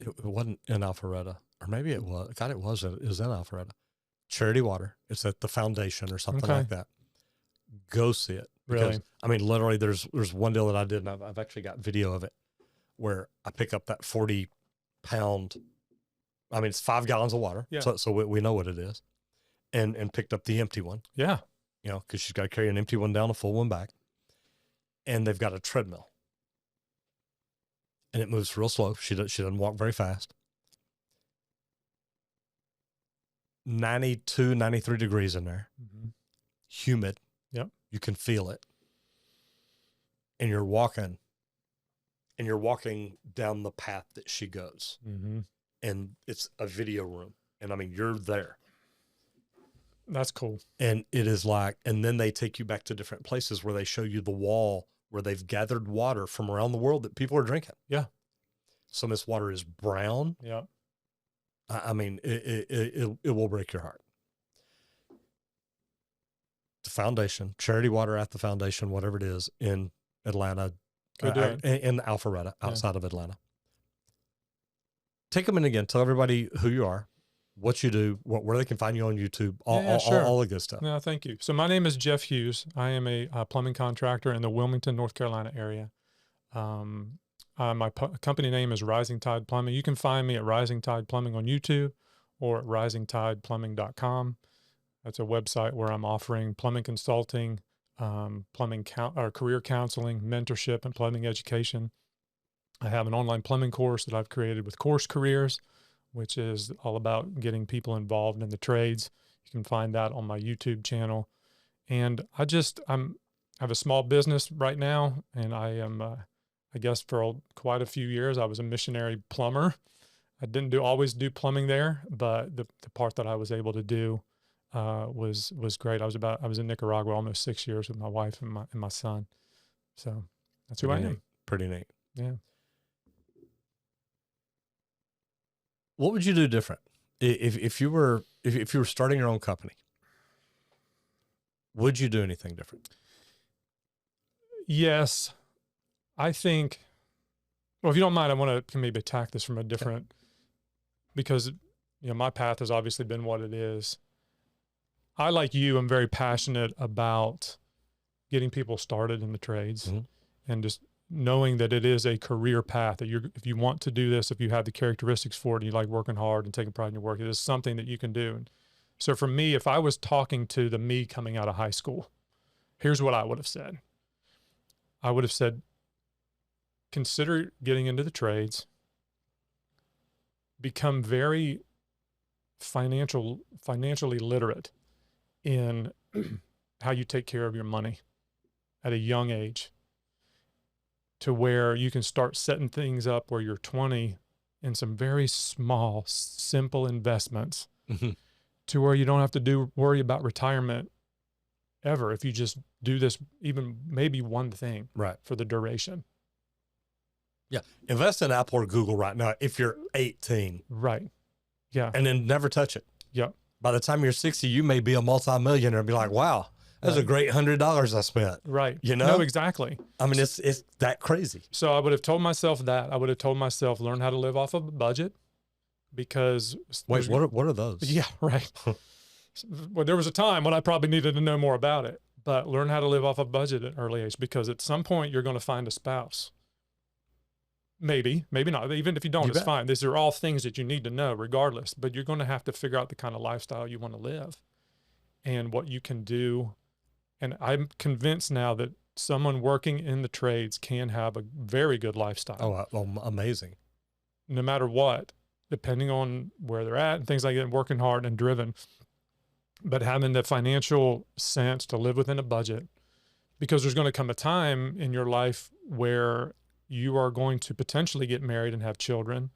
it wasn't in Alpharetta, or maybe it was. God, it was in Alpharetta. Charity Water. It's at the foundation or something like that. Go see it. Really? Because, I mean, literally there's one deal that I did, and I've actually got video of it, where I pick up that 40-pound, I mean, it's 5 gallons of water. Yeah. So we know what it is. And picked up the empty one, Yeah. you know, because she's got to carry an empty one down, a full one back. And they've got a treadmill. And it moves real slow. She doesn't walk very fast. 92, 93 degrees in there. Mm-hmm. Humid. Yep. You can feel it. And you're walking down the path that she goes. Mm-hmm. And it's a video room. And I mean, you're there. That's cool. And it is like, and then they take you back to different places where they show you the wall where they've gathered water from around the world that people are drinking. Yeah. Some of this water is brown. Yeah. I mean, it will break your heart. The foundation, Charity Water at the Foundation, whatever it is, in Atlanta, in Alpharetta, outside of Atlanta. Take them in again. Tell everybody who you are, what you do, where they can find you on YouTube, all the good stuff. No, thank you. So my name is Jeff Hughes. I am a plumbing contractor in the Wilmington, North Carolina area. My company name is Rising Tide Plumbing. You can find me at Rising Tide Plumbing on YouTube or at risingtideplumbing.com. That's a website where I'm offering plumbing consulting, career counseling, mentorship, and plumbing education. I have an online plumbing course that I've created with Course Careers, which is all about getting people involved in the trades. You can find that on my YouTube channel. And I have a small business right now, and I am, I guess for quite a few years, I was a missionary plumber. I didn't always do plumbing there, but the part that I was able to do was great. I was in Nicaragua almost 6 years with my wife and my son. So that's who I am. Pretty neat. Yeah. What would you do different if you were starting your own company? Would you do anything different? Yes, I think. Well, if you don't mind, I want to maybe attack this from a different, because my path has obviously been what it is. I, like you, am very passionate about getting people started in the trades, and just knowing that it is a career path, that if you want to do this, if you have the characteristics for it, and you like working hard and taking pride in your work, it is something that you can do. And so for me, if I was talking to the me coming out of high school, here's what I would have said. I would have said, consider getting into the trades, become very financially literate in how you take care of your money at a young age, to where you can start setting things up where you're 20 in some very small, simple investments, to where you don't have to worry about retirement ever if you just do this, even maybe one thing for the duration. Yeah. Invest in Apple or Google right now if you're 18. Right. Yeah. And then never touch it. Yep. By the time you're 60, you may be a multimillionaire and be like, wow, that's a great $100 I spent. Right. No, exactly. I mean, it's that crazy. So I would have told myself that. I would have told myself, learn how to live off of a budget, because. Wait, what are those? Yeah, right. Well, there was a time when I probably needed to know more about it, but learn how to live off a budget at an early age, because at some point you're going to find a spouse. Maybe not. Even if you don't, it's fine. These are all things that you need to know regardless, but you're going to have to figure out the kind of lifestyle you want to live and what you can do. And I'm convinced now that someone working in the trades can have a very good lifestyle. Oh, amazing. No matter what, depending on where they're at and things like that, working hard and driven, but having the financial sense to live within a budget, because there's going to come a time in your life where you are going to potentially get married and have children,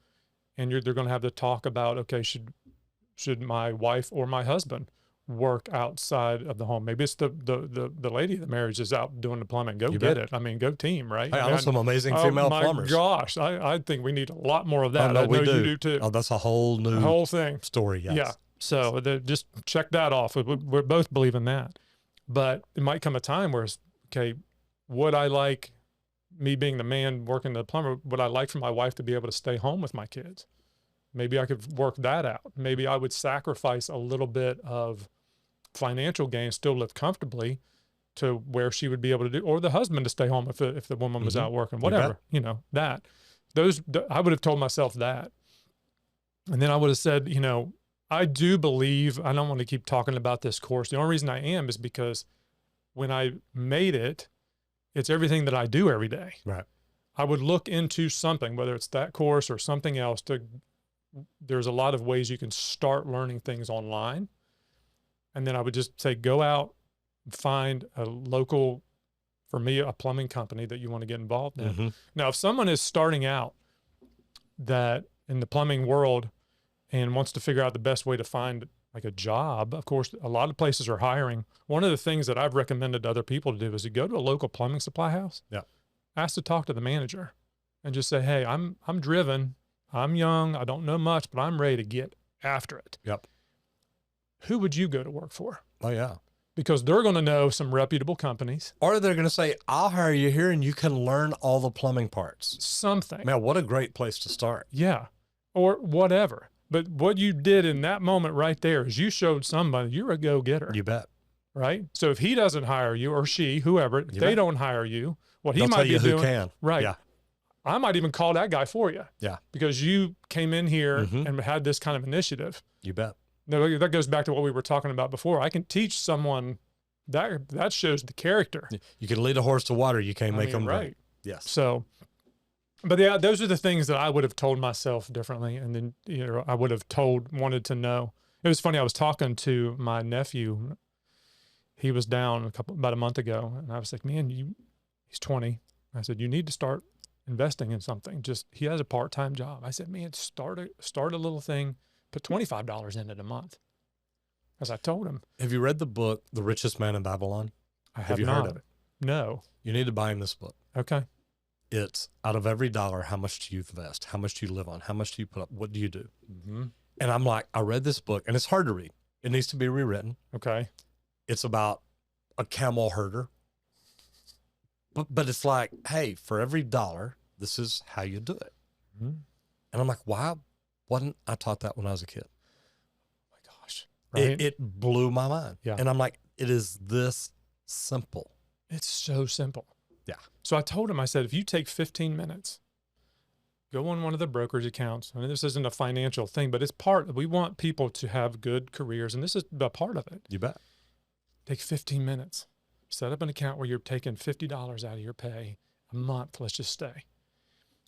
and they're going to have to talk about, okay, should my wife or my husband work outside of the home? Maybe it's the lady that marriage is out doing the plumbing. Go get it. I mean, go team, right? Hey, I know some amazing female plumbers. Oh my gosh, I think we need a lot more of that. Oh, no, we do. You do too. Oh, that's a whole thing story. Yes. Yeah. So just check that off. We both believe in that, but it might come a time where it's, okay, would I like, me being the man working the plumber, would I like for my wife to be able to stay home with my kids? Maybe I could work that out. Maybe I would sacrifice a little bit of financial gain, still live comfortably, to where she would be able to do, or the husband to stay home if the woman was out working, whatever, that. I would have told myself that. And then I would have said, I do believe, I don't want to keep talking about this course. The only reason I am is because when I made it, it's everything that I do every day. Right. I would look into something, whether it's that course or something else. There's a lot of ways you can start learning things online. And then I would just say, go out, find a local, for me, a plumbing company that you want to get involved in. Now, if someone is starting out that in the plumbing world and wants to figure out the best way to find like a job, of course, a lot of places are hiring. One of the things that I've recommended to other people to do is to go to a local plumbing supply house. Yeah. Ask to talk to the manager and just say, hey, I'm driven. I'm young. I don't know much, but I'm ready to get after it. Yep. Who would you go to work for? Oh, yeah. Because they're going to know some reputable companies. Or they're going to say, I'll hire you here and you can learn all the plumbing parts. Something. Man, what a great place to start. Yeah. Or whatever. But what you did in that moment right there is you showed somebody you're a go-getter. You bet. Right? So if he doesn't hire you, or she, whoever, if they don't hire you, what he might be doing. Who can. Right. Yeah. I might even call that guy for you. Yeah. Because you came in here and had this kind of initiative. You bet. Now, that goes back to what we were talking about before. I can teach someone that shows the character. You can lead a horse to water. You can't make them right. run. Yes. So, but yeah, those are the things that I would have told myself differently. And then, I would have wanted to know. It was funny. I was talking to my nephew. He was down about a month ago. And I was like, man, he's 20. I said, you need to start investing in something. He has a part-time job. I said, man, start a little thing, put $25 in it a month. As I told him. Have you read the book, The Richest Man in Babylon? Have you not. heard of it? No. You need to buy him this book. Okay. It's out of every dollar, how much do you invest? How much do you live on? How much do you put up? What do you do? And I'm like, I read this book and it's hard to read. It needs to be rewritten. Okay. It's about a camel herder. But it's like, hey, for every dollar, this is how you do it. And I'm like, why wasn't I taught that when I was a kid? Oh my gosh. Right? It blew my mind. Yeah. And I'm like, it is this simple. It's so simple. Yeah. So I told him, I said, if you take 15 minutes, go on one of the brokerage accounts. I mean, this isn't a financial thing, but we want people to have good careers, and this is a part of it. You bet. Take 15 minutes. Set up an account where you're taking $50 out of your pay a month. Let's just stay.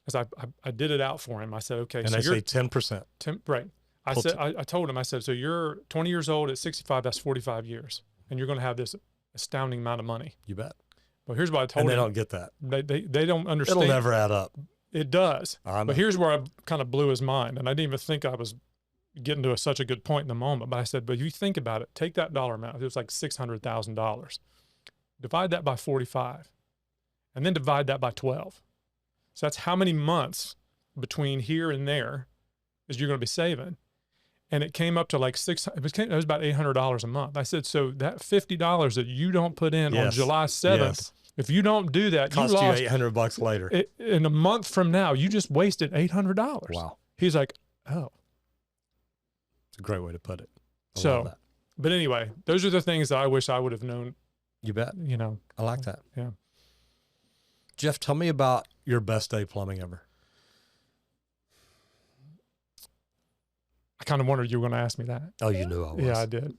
Because I did it out for him. I said, okay. And so I say 10%. Right. I told him, I said, so you're 20 years old at 65, that's 45 years. And you're going to have this astounding amount of money. You bet. Well, here's what I told him. And they don't get that. They don't understand. It'll never add up. It does. But here's where I kind of blew his mind. And I didn't even think I was getting to such a good point in the moment. But I said, but you think about it. Take that dollar amount. It was like $600,000. Divide that by 45. And then divide that by 12. So that's how many months between here and there is you're going to be saving. And it came up to like it was about $800 a month. I said, so that $50 that you don't put in on July 7th, if you don't do that, cost you $800 later. In a month from now, you just wasted $800. Wow. He's like, oh. It's a great way to put it. I love love that. But anyway, those are the things that I wish I would have known. You bet. I like that. Yeah. Jeff, tell me about your best day plumbing ever. I kind of wondered you were going to ask me that. Oh, you knew I was. Yeah, I did.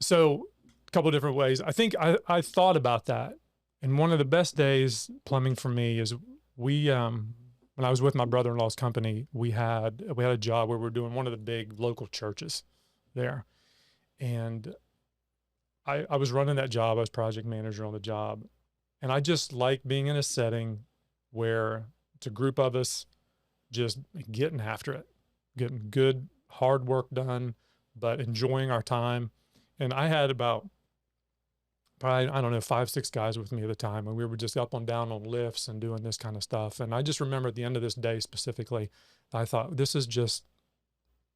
So a couple of different ways. I think I thought about that. And one of the best days plumbing for me is when I was with my brother-in-law's company, we had a job where we were doing one of the big local churches there. And I was running that job. I was project manager on the job. And I just like being in a setting where it's a group of us just getting after it, getting good, hard work done, but enjoying our time. And I had about probably, 5, 6 guys with me at the time. And we were just up and down on lifts and doing this kind of stuff. And I just remember at the end of this day specifically, I thought, this is just,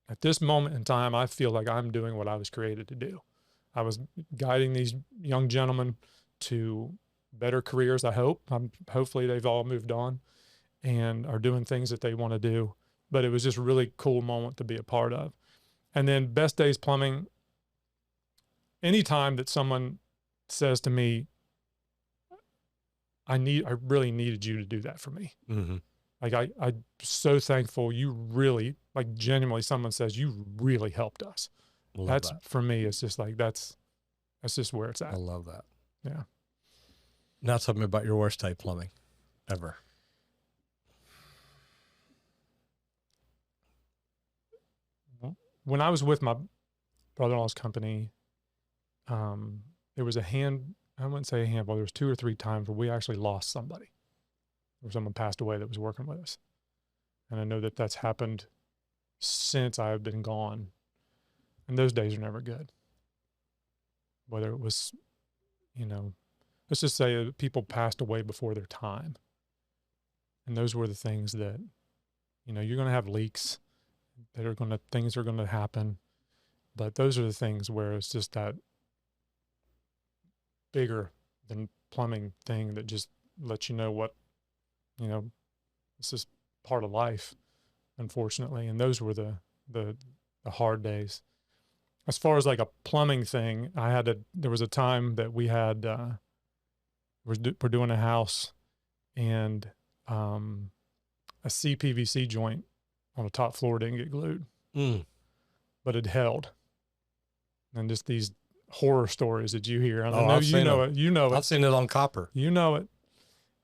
at this moment in time, I feel like I'm doing what I was created to do. I was guiding these young gentlemen to better careers, I hope. Hopefully they've all moved on and are doing things that they want to do. But it was just a really cool moment to be a part of. And then best days plumbing, anytime that someone says to me, I really needed you to do that for me. Mm-hmm. Like I'm so thankful. You really, like, genuinely, someone says you really helped us. That's that. For me. It's just like, that's just where it's at. I love that. Yeah. Now tell me about your worst day plumbing ever. When I was with my brother-in-law's company, there was I wouldn't say a handful, there was 2 or 3 times where we actually lost somebody, or someone passed away that was working with us. And I know that that's happened since I've been gone. And those days are never good. Whether it was, let's just say that people passed away before their time. And those were the things that, you're going to have leaks things are going to happen. But those are the things where it's just that bigger than plumbing thing that just lets you know what, it's just part of life, unfortunately. And those were the hard days. As far as like a plumbing thing, there was a time that we had, we're doing a house, and a CPVC joint on the top floor didn't get glued, but it held. And just these horror stories that you hear. I know I've seen know it. it. You know it. I've seen it on copper. You know it.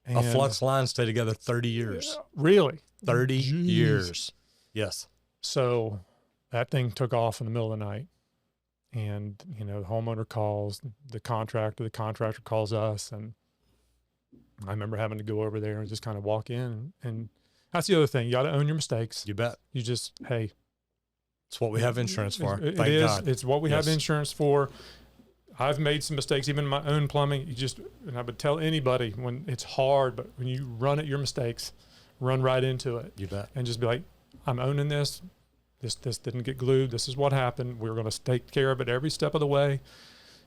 A flux line stayed together 30 years. Really? 30 Jeez. years. Yes. So that thing took off in the middle of the night. And, the homeowner calls the contractor calls us. And I remember having to go over there and just kind of walk in. And that's the other thing. You got to own your mistakes. You bet. You just, hey. It's what we have insurance for. Thank God. It's what we have insurance for. I've made some mistakes, even in my own plumbing. And I would tell anybody, when it's hard, but when you run at your mistakes, run right into it. You bet. And just be like, I'm owning this. This didn't get glued. This is what happened. We're going to take care of it every step of the way.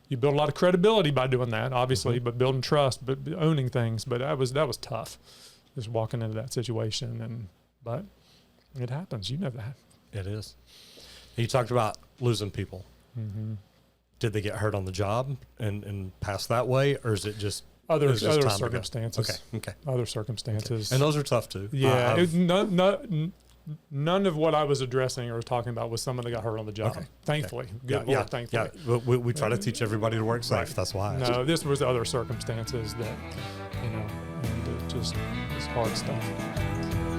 You build a lot of credibility by doing that, obviously, but building trust, but owning things. But that was tough, just walking into that situation. But it happens. You know that. It is. You talked about losing people. Mm-hmm. Did they get hurt on the job and pass that way, or is it just other circumstances? Okay. Other circumstances. Okay. And those are tough too. Yeah. None of what I was addressing or was talking about was someone that got hurt on the job. Okay. Thankfully. Good Lord, thankfully. Yeah. We try to teach everybody to work safe. Right. That's why. No, this was other circumstances that, and it just it's hard stuff.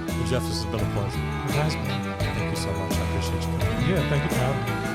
Well, Jeff, this has been a pleasure. It has been. Thank you so much. I appreciate you coming. Yeah, thank you for having me.